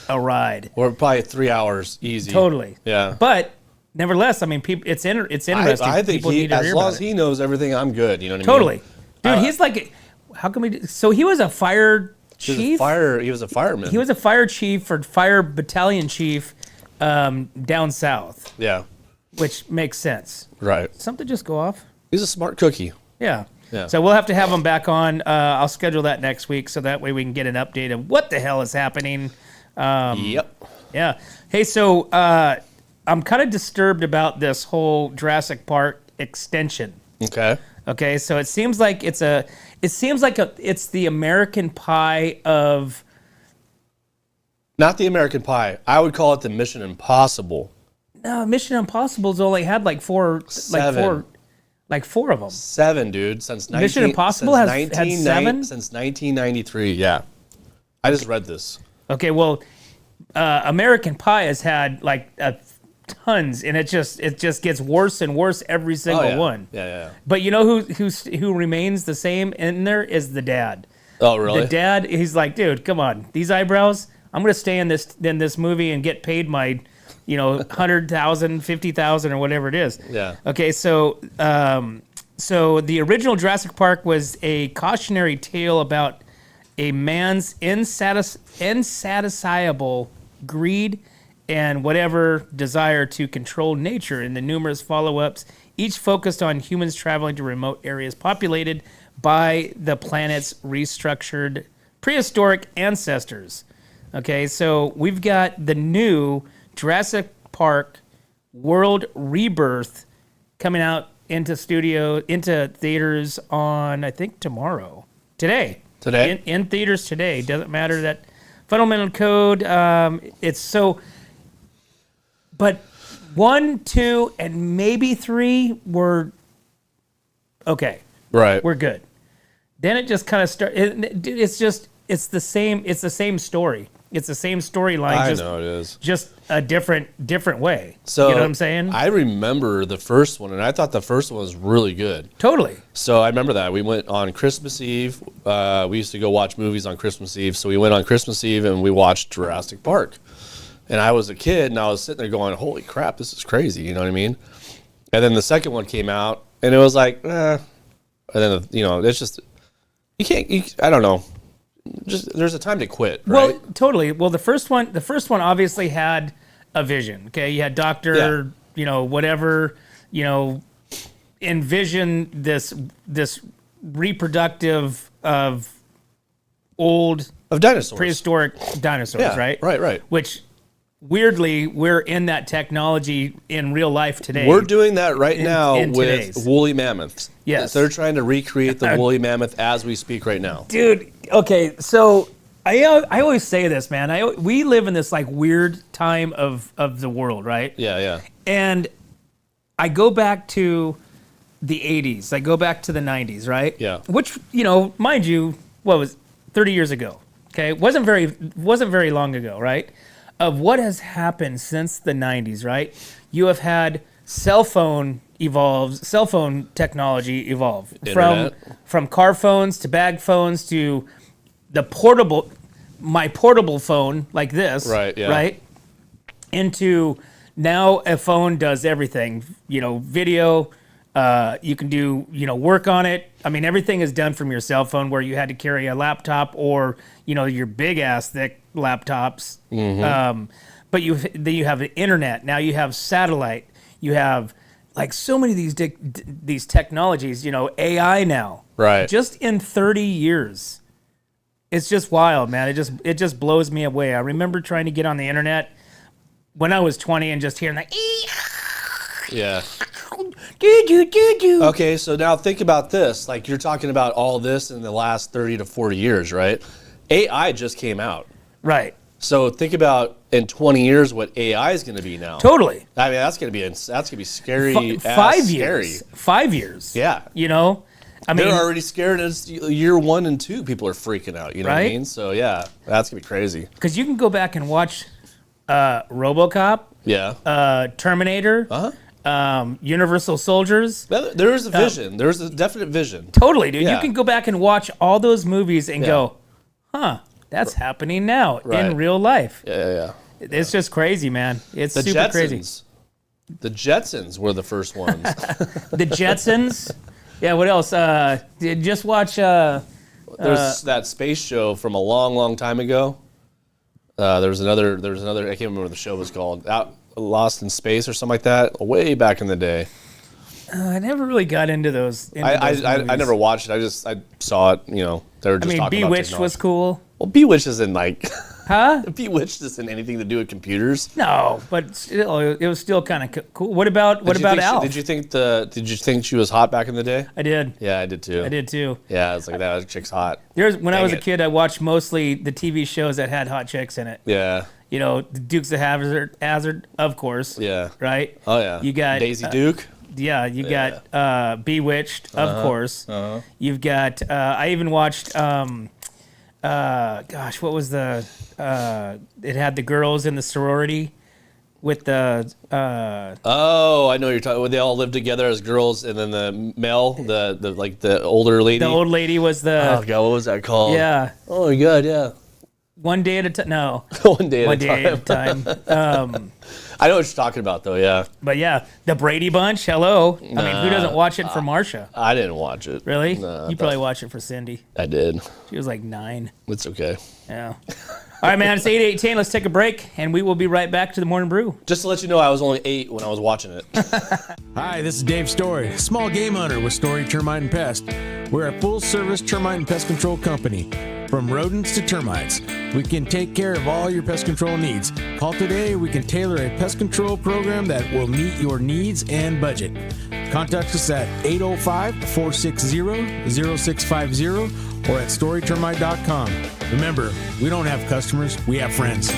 a ride. Or probably 3 hours easy. Totally. Yeah. But nevertheless, I mean, it's interesting. I think people need to hear as long about as it. he knows everything, I'm good. You know what I Totally. mean? Dude, he's like, how can we? So he was a fire chief. He was a fireman. He was a fire chief or fire battalion chief down south. Yeah. Which makes sense. Right. Something just go off. He's a smart cookie. Yeah. Yeah. So we'll have to have him back on. I'll schedule that next week so that way we can get an update of what the hell is happening. Yep. Yeah. Hey, so I'm kind of disturbed about this whole Jurassic Park extension. Okay. Okay, so it seems like it's the American Pie of. Not the American Pie. I would call it the Mission Impossible. No, Mission Impossible's only had like four of them. 7, dude. Mission Impossible has had 7? Since 1993, yeah. I just read this. Okay, well, American Pie has had like tons, and it just gets worse and worse every single one. Yeah. But you know who remains the same in there is the dad. Oh, really? The dad, he's like, dude, come on, these eyebrows. I'm gonna stay in this movie and get paid my, $100,000, $50,000 or whatever it is. Yeah. Okay, so the original Jurassic Park was a cautionary tale about a man's insatisfiable greed and whatever desire to control nature in the numerous follow-ups, each focused on humans traveling to remote areas populated by the planet's restructured prehistoric ancestors. Okay, so we've got the new Jurassic Park World Rebirth coming out into theaters on, I think, today. In theaters today. Doesn't matter that fundamental code. It's so, but 1, 2, and maybe 3 were okay. Right. We're good. Then it just kind of started. It's the same story. It's the same storyline. I know it is. Just a different way. So you know what I'm saying? I remember the first one, and I thought the first one was really good. Totally. So I remember that. We went on Christmas Eve. We used to go watch movies on Christmas Eve. So we went on Christmas Eve and we watched Jurassic Park. And I was a kid, and I was sitting there going, holy crap, this is crazy. You know what I mean? And then the second one came out, and it was like, And then, it's just, I don't know. Just there's a time to quit, right? Well, totally. Well, the first one obviously had a vision. Okay, you had Doctor, whatever, envision this reproductive of dinosaurs, prehistoric dinosaurs, right? Right. Which weirdly, we're in that technology in real life today. We're doing that right now in with today's. woolly mammoths. Yes. They're trying to recreate the woolly mammoth as we speak right now. Dude, okay, so I always say this, man. We live in this like weird time of the world, right? Yeah. And I go back to the 80s. I go back to the 90s, right? Yeah. Which, mind you, what was 30 years ago? Okay, wasn't very long ago, right? Of what has happened since the 90s, right? You have had cell phone technology evolve from car phones to bag phones to my portable phone like this, right? Yeah. Right? Into now a phone does everything, video, you can do, work on it. I mean, everything is done from your cell phone where you had to carry a laptop or, your big ass thick laptops. Mm-hmm. But you have the internet. Now you have satellite. You have like so many of these technologies, AI now. Right. Just in 30 years. It's just wild, man. It just blows me away. I remember trying to get on the internet when I was 20 and just hearing like, yeah. do. Okay, so now think about this. Like you're talking about all this in the last 30 to 40 years, right? AI just came out. Right. So think about in 20 years what AI is going to be now. Totally. I mean, that's going to be scary. 5 years. 5 years. Yeah. I mean, they're already scared as year 1 and 2. People are freaking out. You know what I mean? So yeah, that's going to be crazy. Because you can go back and watch RoboCop. Yeah. Terminator. Universal Soldiers. There is a vision. There's a definite vision. Totally, dude. Yeah. You can go back and watch all those movies and go, that's happening now in real life. Yeah. It's just crazy, man. It's The super Jetsons. crazy. The Jetsons were the first ones. The Jetsons. Yeah, what else? Just watch... There's that space show from a long, long time ago. There was another, I can't remember what the show was called. Lost in Space or something like that, way back in the day. I never really got into those. I never watched it. I saw it. They were just talking about Bewitched technology. was cool. Well, Bewitched isn't like, Huh? Bewitched isn't anything to do with computers. No, but still, it was still kind of cool. What about Alf? Did you think she was hot back in the day? I did. Yeah, I did too. Yeah, it's like that chick's hot. When I was a it. kid, I watched mostly the TV shows that had hot chicks in it. Yeah. The Dukes of Hazzard, of course. Yeah. Right? Oh yeah. You got Daisy Duke. Yeah, you got Bewitched, of course. You've got I even watched what was the it had the girls in the sorority with the Oh, I know what you're talking. They all lived together as girls, and then the male, the older lady. The old lady was the Oh god, what was that called? Yeah. Oh my god, yeah. One day at a time. No. One day One day at a time. I know what you're talking about, though. Yeah. But yeah, the Brady Bunch. Hello. I mean, who doesn't watch it for Marsha? I didn't watch it. Really? Nah, You probably watched it for Cindy. I did. She was like 9. It's okay. Yeah. All right, man, it's 8:18. Let's take a break, and we will be right back to the Morning Brew. Just to let you know, I was only 8 when I was watching it. Hi, this is Dave Story, small game hunter with Story Termite and Pest. We're a full-service termite and pest control company. From rodents to termites, we can take care of all your pest control needs. Call today, we can tailor a pest control program that will meet your needs and budget. Contact us at 805-460-0650 or at storytermite.com. Remember, we don't have customers, we have friends.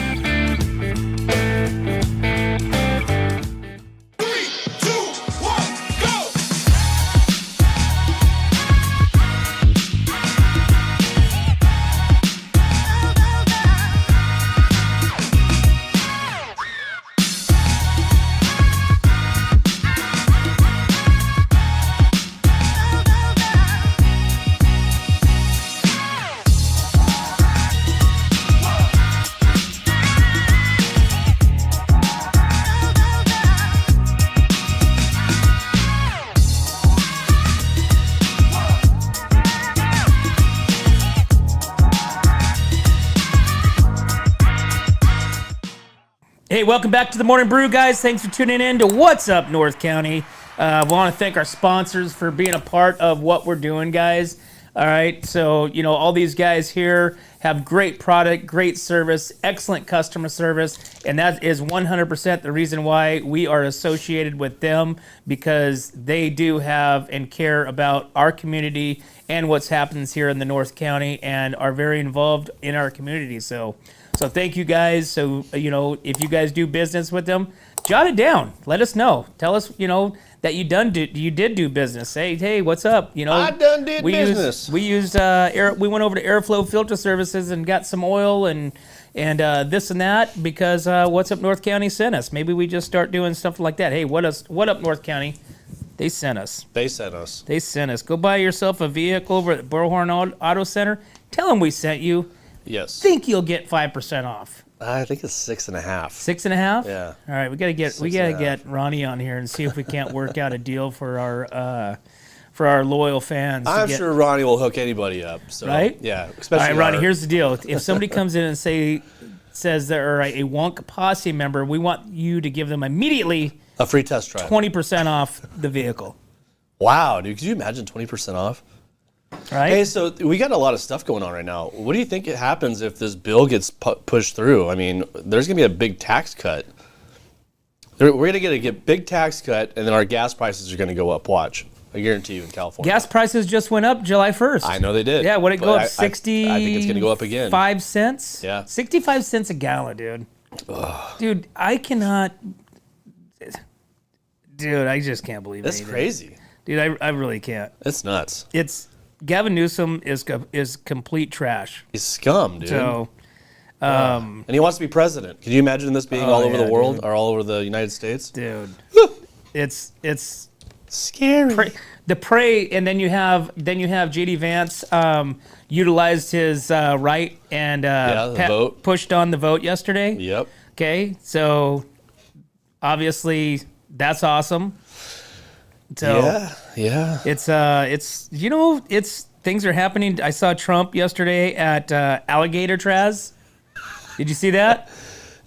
Hey, welcome back to the Morning Brew, guys. Thanks for tuning in to What's Up North County. I want to thank our sponsors for being a part of what we're doing, guys. All right, so, all these guys here have great product, great service, excellent customer service, and that is 100% the reason why we are associated with them, because they do have and care about our community and what's happens here in the North County and are very involved in our community. So thank you guys. So, if you guys do business with them, jot it down. Let us know. Tell us, that you did do business. Hey, what's up? I done did business. We went over to Airflow Filter Services and got some oil and this and that because What's Up North County sent us. Maybe we just start doing stuff like that. Hey, what up North County? They sent us. They sent us. Go buy yourself a vehicle over at Burlhorn Auto Center. Tell them we sent you. Yes. Think you'll get 5% off. I think it's 6.5. 6.5? Yeah. All right, we gotta get Ronnie on here and see if we can't work out a deal for our loyal fans. I'm sure Ronnie will hook anybody up. So, right? Yeah. Especially all right, Ronnie. Here's the deal: if somebody comes in and says they're a Wonk Posse member, we want you to give them immediately a free test drive, 20% off the vehicle. Wow, dude! Could you imagine 20% off? Right. Hey, so we got a lot of stuff going on right now. What do you think it happens if this bill gets pushed through? I mean, there's going to be a big tax cut. We're going to get a big tax cut, and then our gas prices are going to go up. Watch. I guarantee you in California. Gas prices just went up July 1st. I know they did. Yeah, what did it go up? 60? I think it's going to go up again. 5 cents? Yeah. 65 cents a gallon, dude. Ugh. Dude, I cannot... Dude, I just can't believe it. That's crazy. Dude, I really can't. It's nuts. Gavin Newsom is complete trash. He's scum, dude. So, and he wants to be president. Can you imagine this being all over the world, dude, or all over the United States? Dude, it's scary. And then you have JD Vance utilized his right and vote. Pushed on the vote yesterday. Yep. Okay, so obviously that's awesome. So yeah. It's things are happening. I saw Trump yesterday at Alligator Traz. Did you see that?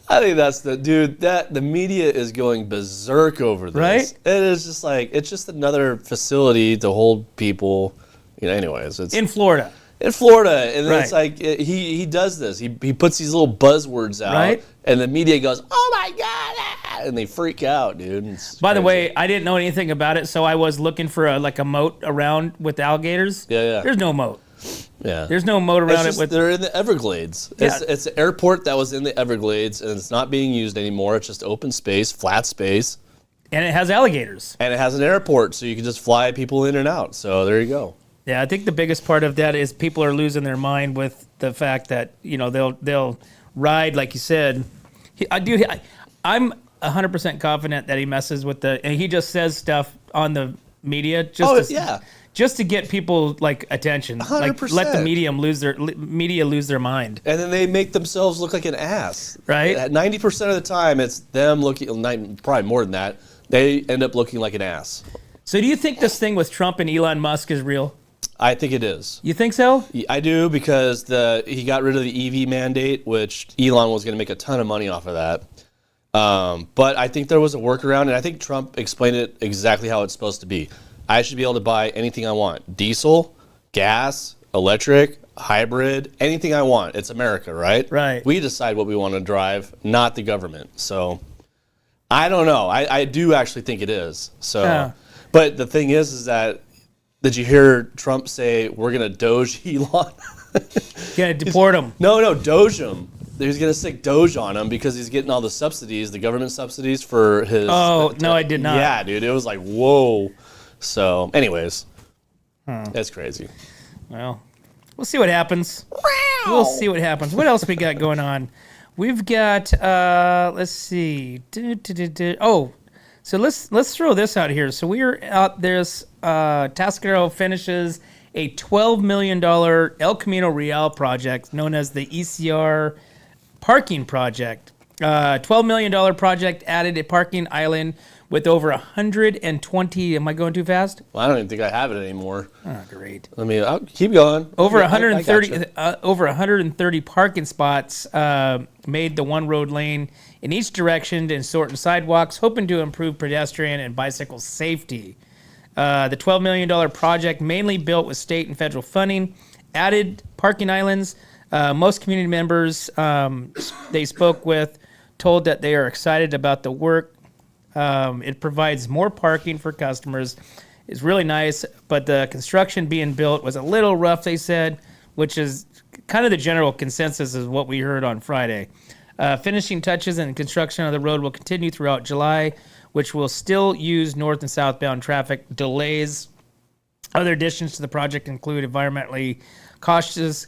I think that's the media is going berserk over this. Right? It is just it's just another facility to hold people. Anyways, it's in Florida. In Florida, and right. It's he does this. He puts these little buzzwords out, right? And the media goes, "Oh my god!" and they freak out, dude. By the way, I didn't know anything about it, so I was looking for a moat around with alligators. Yeah. There's no moat. Yeah. There's no moat around it. They're in the Everglades. Yeah. It's an airport that was in the Everglades, and it's not being used anymore. It's just open space, flat space. And it has alligators. And it has an airport, so you can just fly people in and out. So there you go. Yeah, I think the biggest part of that is people are losing their mind with the fact that they'll ride, like you said. I'm 100% confident that he messes with and he just says stuff on the media just to get people attention. 100%. Let the media lose their mind. And then they make themselves look like an ass. Right. 90% of the time, it's them looking. Probably more than that. They end up looking like an ass. So do you think this thing with Trump and Elon Musk is real? I think it is. You think so? I do, because he got rid of the EV mandate, which Elon was going to make a ton of money off of that. But I think there was a workaround, and I think Trump explained it exactly how it's supposed to be. I should be able to buy anything I want. Diesel, gas, electric, hybrid, anything I want. It's America, right? Right. We decide what we want to drive, not the government. So I don't know. I do actually think it is. So, but the thing is that, did you hear Trump say we're going to Doge Elon? Gonna deport him. No, Doge him. He's going to stick Doge on him because he's getting all the subsidies, the government subsidies for his... Oh, no, I did not. Yeah, dude. It was like, whoa. So, anyways, that's crazy. Well, we'll see what happens. We'll see what happens. What else we got going on? We've got, let's see. Oh, so let's throw this out here. So we are out there. Atascadero finishes a $12 million El Camino Real project known as the ECR parking project. $12 million project added a parking island with over 120. Am I going too fast? Well, I don't even think I have it anymore. Oh, great. I'll keep going. Over Yeah, 130, over 130 parking spots made the one road lane in each direction and shorten sidewalks, hoping to improve pedestrian and bicycle safety. The $12 million project, mainly built with state and federal funding, added parking islands. Most community members they spoke with told that they are excited about the work. It provides more parking for customers. It's really nice, but the construction being built was a little rough, they said, which is kind of the general consensus is what we heard on Friday. Finishing touches and construction of the road will continue throughout July, which will still use north and southbound traffic. Delays. Other additions to the project include environmentally conscious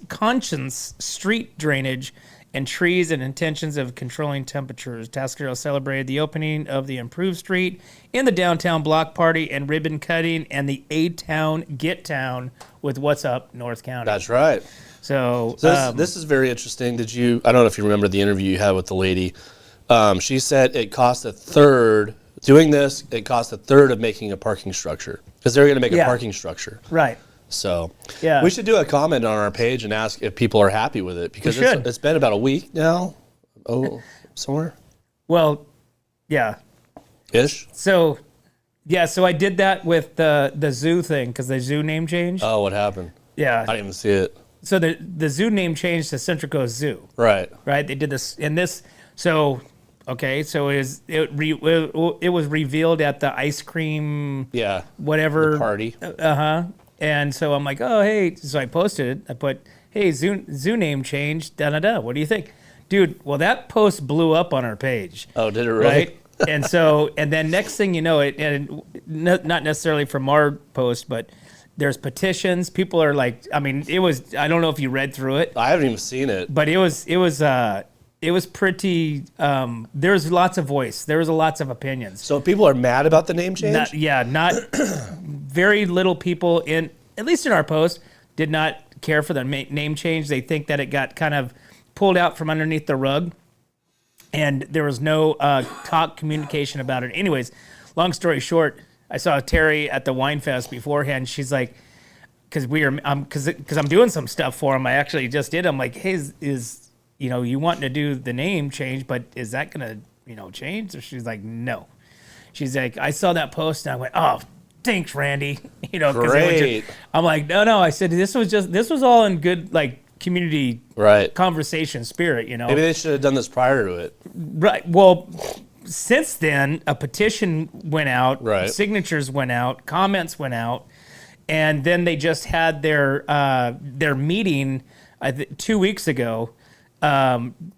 street drainage and trees and intentions of controlling temperatures. Atascadero celebrated the opening of the improved street in the downtown block party and ribbon cutting and the A-Town Get Town with What's Up North County. That's right. So this is very interesting. I don't know if you remember the interview you had with the lady. She said it cost a third, doing this, it cost a third of making a parking structure. Because they're going to make a parking structure. Right. So yeah, we should do a comment on our page and ask if people are happy with it, because it's been about a week now. Oh, somewhere. Well, yeah. Ish. So, yeah. So I did that with the zoo thing because the zoo name changed. Oh, what happened? Yeah. I didn't even see it. So the zoo name changed to Central Coast Zoo. Right. Right. They did this in this. So okay. So it was revealed at the ice cream. Yeah. Whatever the party. And so I'm like, oh, hey. So I posted it. I put, hey, zoo name changed, da-da-da. What do you think? Dude, well, that post blew up on our page. Oh, did it really? Right? and then next thing you know, not necessarily from our post, but there's petitions. People are like, I mean, I don't know if you read through it. I haven't even seen it. But it was pretty, there was lots of voice. There was lots of opinions. So people are mad about the name change? Not very little people at least in our post, did not care for the name change. They think that it got kind of pulled out from underneath the rug, and there was no communication about it. Anyways, long story short, I saw Terry at the Wine Fest beforehand. She's like, because I'm doing some stuff for him. I actually just did. I'm like, hey, is you wanting to do the name change, but is that gonna change? So she's like, no. She's like, I saw that post and I went, oh, thanks, Randy. Great. I'm like, no. I said this was all in good community conversation spirit. Maybe they should have done this prior to it. Right. Well, since then, a petition went out. Right. Signatures went out. Comments went out, and then they just had their meeting 2 weeks ago.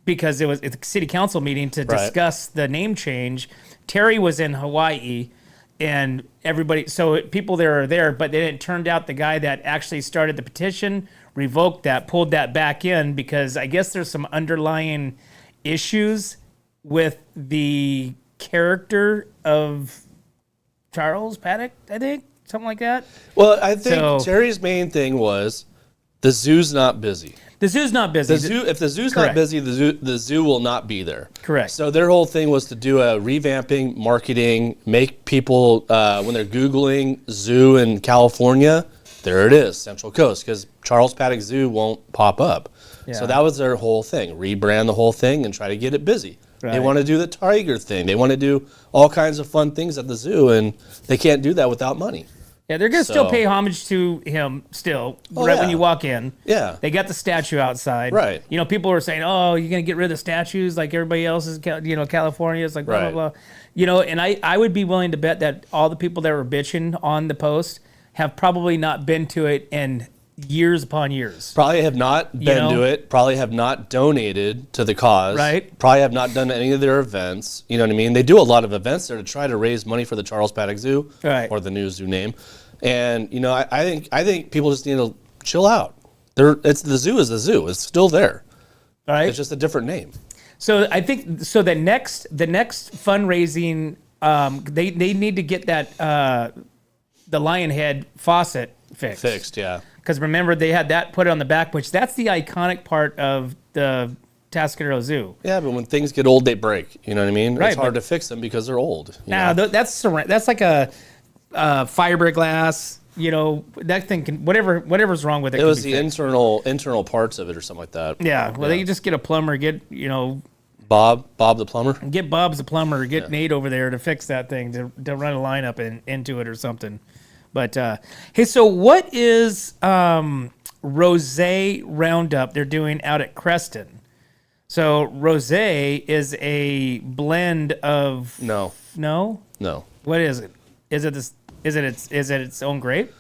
Because it's a city council meeting to discuss the name change. Terry was in Hawaii, and everybody, so people there are there, but then it turned out the guy that actually started the petition revoked that, pulled that back in, because I guess there's some underlying issues with the character of Charles Paddock, I think, something like that. Well, I think Terry's main thing was the zoo's not busy. The zoo's not busy. If the zoo's not busy, the zoo will not be there. Correct. So their whole thing was to do a revamping, marketing, make people, when they're Googling zoo in California, there it is, Central Coast, because Charles Paddock Zoo won't pop up. Yeah. So that was their whole thing, rebrand the whole thing and try to get it busy. They Right. want to do the tiger thing. They want to do all kinds of fun things at the zoo, and they can't do that without money. Yeah, they're gonna still So- pay homage to him still, Oh, right yeah. when you walk in. Yeah. They got the statue outside. Right. You know, people were saying, "Oh, you're gonna get rid of the statues like everybody else is." California. It's like blah Right. blah blah. You know, and I would be willing to bet that all the people that were bitching on the post have probably not been to it in years upon years. Probably have not been know? to it. Probably have not donated to the cause. Right. Probably have not done any of their events. You know what I mean? They do a lot of events there to try to raise money for the Charles Paddock Zoo, Right. or the new zoo name. And you know, I think people just need to chill out. The zoo is the zoo. It's still there. Right. It's just a different name. So I think so. The next fundraising, they need to get that the lion head faucet fixed. Yeah. Because remember, they had that put on the back, which that's the iconic part of the Atascadero Zoo. Yeah, but when things get old, they break. You know what I mean? Right, It's hard but- to fix them because they're old. you Now know? that's like a fiberglass. You know, that thing can whatever's wrong with it. It can was be the fixed. internal parts of it or something like that. Yeah. Well, they just get a plumber, get Bob the plumber. get Bob's the plumber, get Nate over there to fix that thing to run a line up into it or something. But hey, so what is Rosé Roundup they're doing out at Creston? So Rosé is a blend of No. no. What is it? Is it this? Is it its own grape?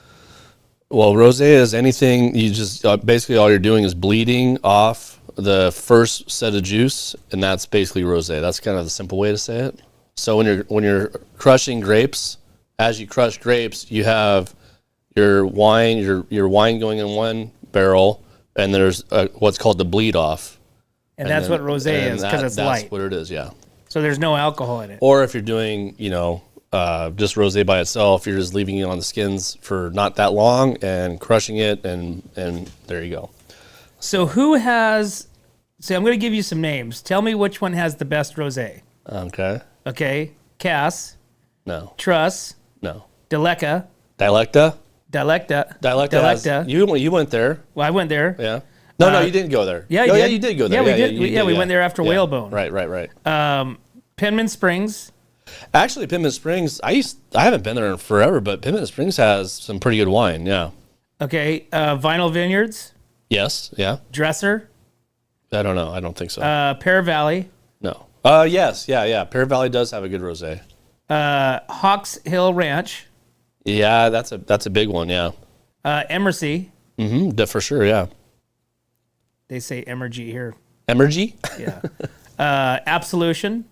Well, rosé is anything you just basically all you're doing is bleeding off the first set of juice, and that's basically rosé. That's kind of the simple way to say it. So when you're crushing grapes, as you crush grapes, you have your wine going in one barrel, and there's what's called the bleed off. And that's then- what rosé and is because it's light. That's what it is, yeah. So there's no alcohol in it. Or if you're doing, just rosé by itself, you're just leaving it on the skins for not that long and crushing it, and there you go. So who has? So I'm going to give you some names. Tell me which one has the best rosé. Okay. Okay, Cass, No. Truss, No. Deleca, Dialecta. Dialecta. You went there. Well, I went there. Yeah. No, you didn't go there. Yeah, Oh, yeah, you did go there. Yeah, we did. you Yeah, we went there after Yeah. Whalebone. Right. Penman Springs. Actually, Pittman Springs. I haven't been there in forever, but Pittman Springs has some pretty good wine. Yeah. Okay, Vinyl Vineyards. Yes. Yeah. Dresser. I don't know. I don't think so. Pear Valley. No. Yes. Yeah. Pear Valley does have a good rosé. Hawks Hill Ranch. Yeah, that's a big one. Yeah. Emercy. For sure. Yeah. They say Emergy here. Emergy. Yeah. Absolution.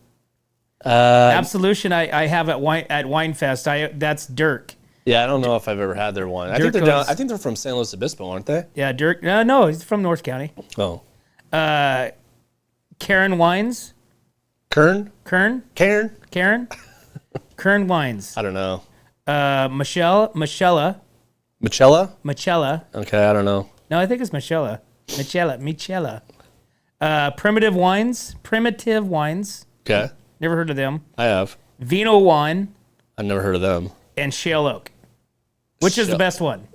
Absolution. I have at Winefest. That's Dirk. Yeah, I don't know if I've ever had their wine. I think Dirk they're down. goes- I think they're from San Luis Obispo, aren't they? Yeah, Dirk. No, he's from North County. Oh. Karen Wines. Kern. Kern Wines. I don't know. Michella. Michella. Okay, I don't know. No, I think it's Michella. Primitive Wines. Okay, Never heard of them. I have. Vino Wine I've never heard of them. and Shale Oak. Which is the best one?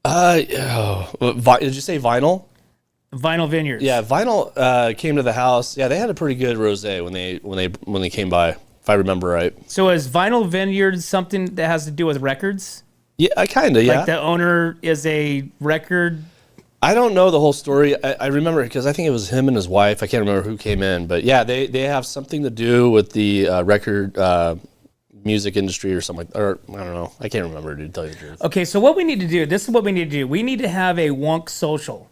Did you say Vinyl? Vinyl Vineyards. Yeah, Vinyl came to the house. Yeah, they had a pretty good rosé when they came by, if I remember right. So is Vinyl Vineyards something that has to do with records? Yeah, I kind of, yeah. Like the owner is a record. I don't know the whole story. I remember because I think it was him and his wife. I can't remember who came in, but yeah, they have something to do with the record music industry or something. Or I don't know. I can't remember, to tell you the truth. Okay, so what we need to do, this is what we need to do. We need to have a Wonk social.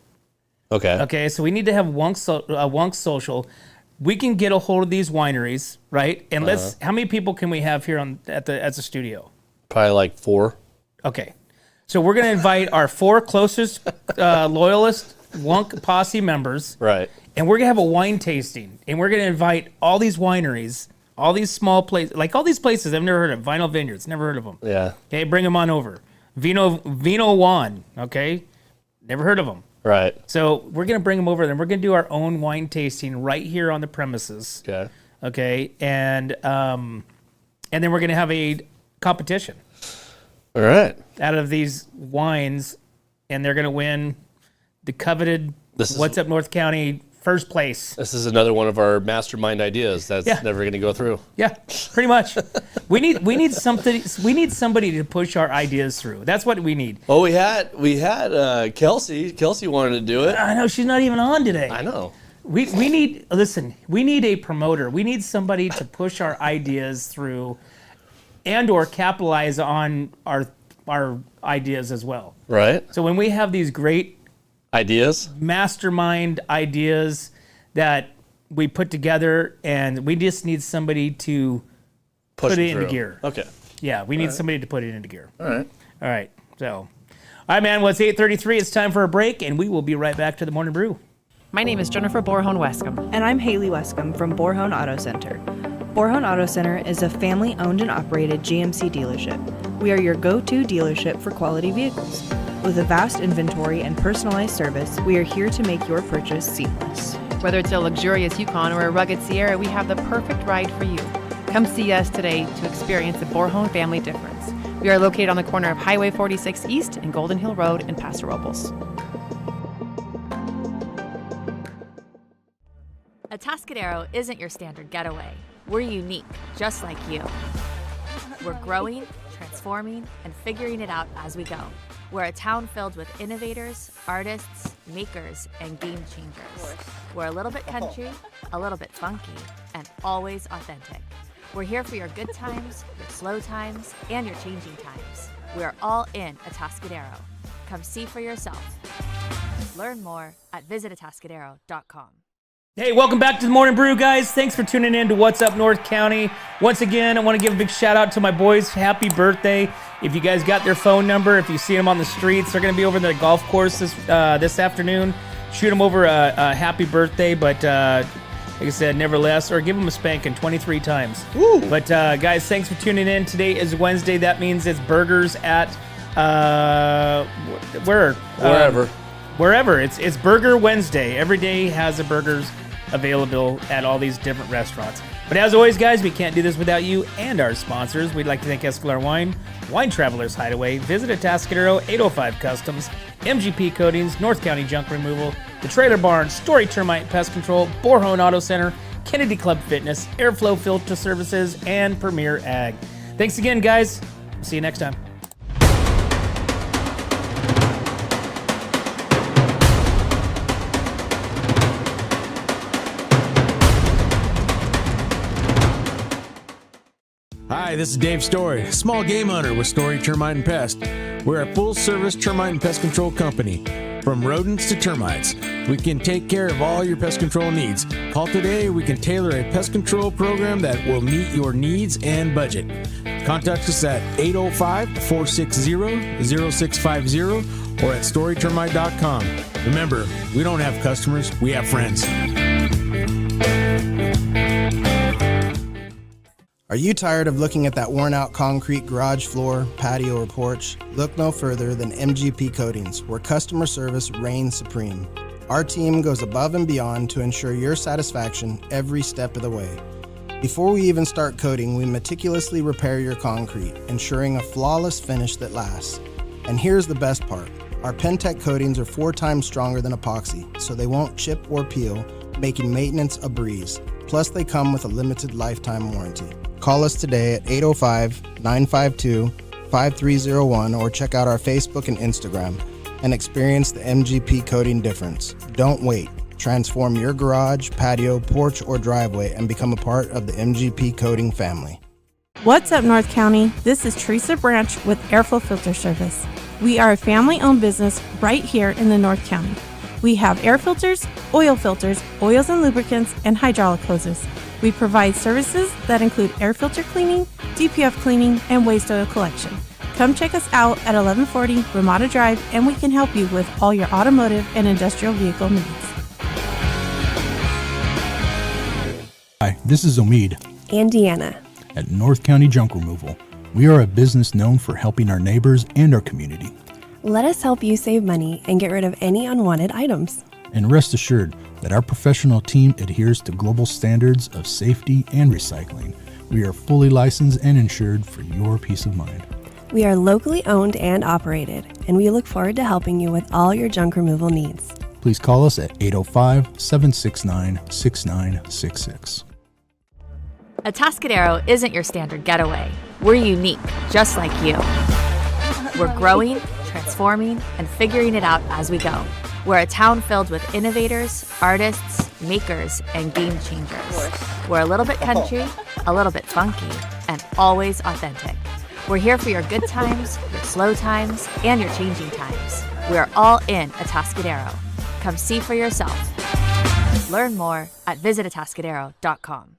Okay. Okay, so we need to have Wonk social. We can get a hold of these wineries, right? And let's. How many people can we have here at the studio? Probably like 4. Okay, so we're gonna invite our 4 closest loyalist Wonk posse members, Right. and we're gonna have a wine tasting, and we're gonna invite all these wineries, all these small places, like all these places I've never heard of. Vinyl Vineyards, never heard of them. Yeah. Okay, bring them on over. Vino Juan, okay, never heard of them. Right. So we're gonna bring them over, and we're gonna do our own wine tasting right here on the premises. Okay. Okay, and then we're gonna have a competition. All right. out of these wines, and they're going to win the coveted This is- What's Up North County first place. This is another one of our mastermind ideas that's Yeah. never going to go through. Yeah, pretty much. we need somebody to push our ideas through. That's what we need. Well, we had Kelsey. Kelsey wanted to do it. I know she's not even on today. I know. We need a promoter. We need somebody to push our ideas through and or capitalize on our ideas as well. Right? So when we have these great Ideas? mastermind ideas that we put together, and we just need somebody to Push put them it into through. gear. Okay. Yeah, we need somebody to put it into gear. All right. All right. So, all right, man. Well, it's 8:33. It's time for a break, and we will be right back to the Morning Brew. My name is Jennifer Borhone Wescombe. And I'm Haley Wescombe from Borhone Auto Center. Borhone Auto Center is a family-owned and operated GMC dealership. We are your go-to dealership for quality vehicles. With a vast inventory and personalized service, we are here to make your purchase seamless. Whether it's a luxurious Yukon or a rugged Sierra, we have the perfect ride for you. Come see us today to experience the Borhone family difference. We are located on the corner of Highway 46 East and Golden Hill Road in Paso Robles. Atascadero isn't your standard getaway. We're unique, just like you. We're growing, transforming, and figuring it out as we go. We're a town filled with innovators, artists, makers, and game changers. We're a little bit country, a little bit funky, and always authentic. We're here for your good times, your slow times, and your changing times. We're all in Atascadero. Come see for yourself. Learn more at visitatascadero.com. Hey, welcome back to the Morning Brew, guys. Thanks for tuning in to What's Up North County. Once again, I want to give a big shout out to my boys. Happy birthday. If you guys got their phone number, if you see them on the streets, they're going to be over the golf course this afternoon. Shoot them over a happy birthday, but like I said, nevertheless, or give them a spanking 23 times. Woo. But guys, thanks for tuning in. Today is Wednesday. That means it's burgers at wherever. It's Burger Wednesday. Every day has a burgers available at all these different restaurants. But as always, guys, we can't do this without you and our sponsors. We'd like to thank Escalar Wine, Wine Travelers Hideaway, Visit Atascadero, 805 Customs, MGP Coatings, North County Junk Removal, The Trailer Barn, Story Termite Pest Control, Borhone Auto Center, Kennedy Club Fitness, Airflow Filter Services, and Premier Ag. Thanks again, guys. See you next time. Hi, this is Dave Story, small game hunter with Story Termite and Pest. We're a full-service termite and pest control company. From rodents to termites, we can take care of all your pest control needs. Call today, we can tailor a pest control program that will meet your needs and budget. Contact us at 805-460-0650 or at storytermite.com. Remember, we don't have customers, we have friends. Are you tired of looking at that worn-out concrete garage floor, patio, or porch? Look no further than MGP Coatings, where customer service reigns supreme. Our team goes above and beyond to ensure your satisfaction every step of the way. Before we even start coating, we meticulously repair your concrete, ensuring a flawless finish that lasts. And here's the best part. Our Pentec coatings are 4 times stronger than epoxy, so they won't chip or peel, making maintenance a breeze. Plus, they come with a limited lifetime warranty. Call us today at 805-952-5301 or check out our Facebook and Instagram and experience the MGP coating difference. Don't wait. Transform your garage, patio, porch, or driveway and become a part of the MGP coating family. What's up, North County? This is Teresa Branch with Airflow Filter Service. We are a family-owned business right here in the North County. We have air filters, oils and lubricants, and hydraulic hoses. We provide services that include air filter cleaning, DPF cleaning, and waste oil collection. Come check us out at 1140 Ramada Drive, and we can help you with all your automotive and industrial vehicle needs. Hi, this is Omid And Deanna. at North County Junk Removal. We are a business known for helping our neighbors and our community. Let us help you save money and get rid of any unwanted items. And rest assured that our professional team adheres to global standards of safety and recycling. We are fully licensed and insured for your peace of mind. We are locally owned and operated, and we look forward to helping you with all your junk removal needs. Please call us at 805-769-6966. Atascadero isn't your standard getaway. We're unique, just like you. We're growing, transforming, and figuring it out as we go. We're a town filled with innovators, artists, makers, and game changers. We're a little bit country, a little bit funky, and always authentic. We're here for your good times, your slow times, and your changing times. We're all in Atascadero. Come see for yourself. Learn more at visitatascadero.com.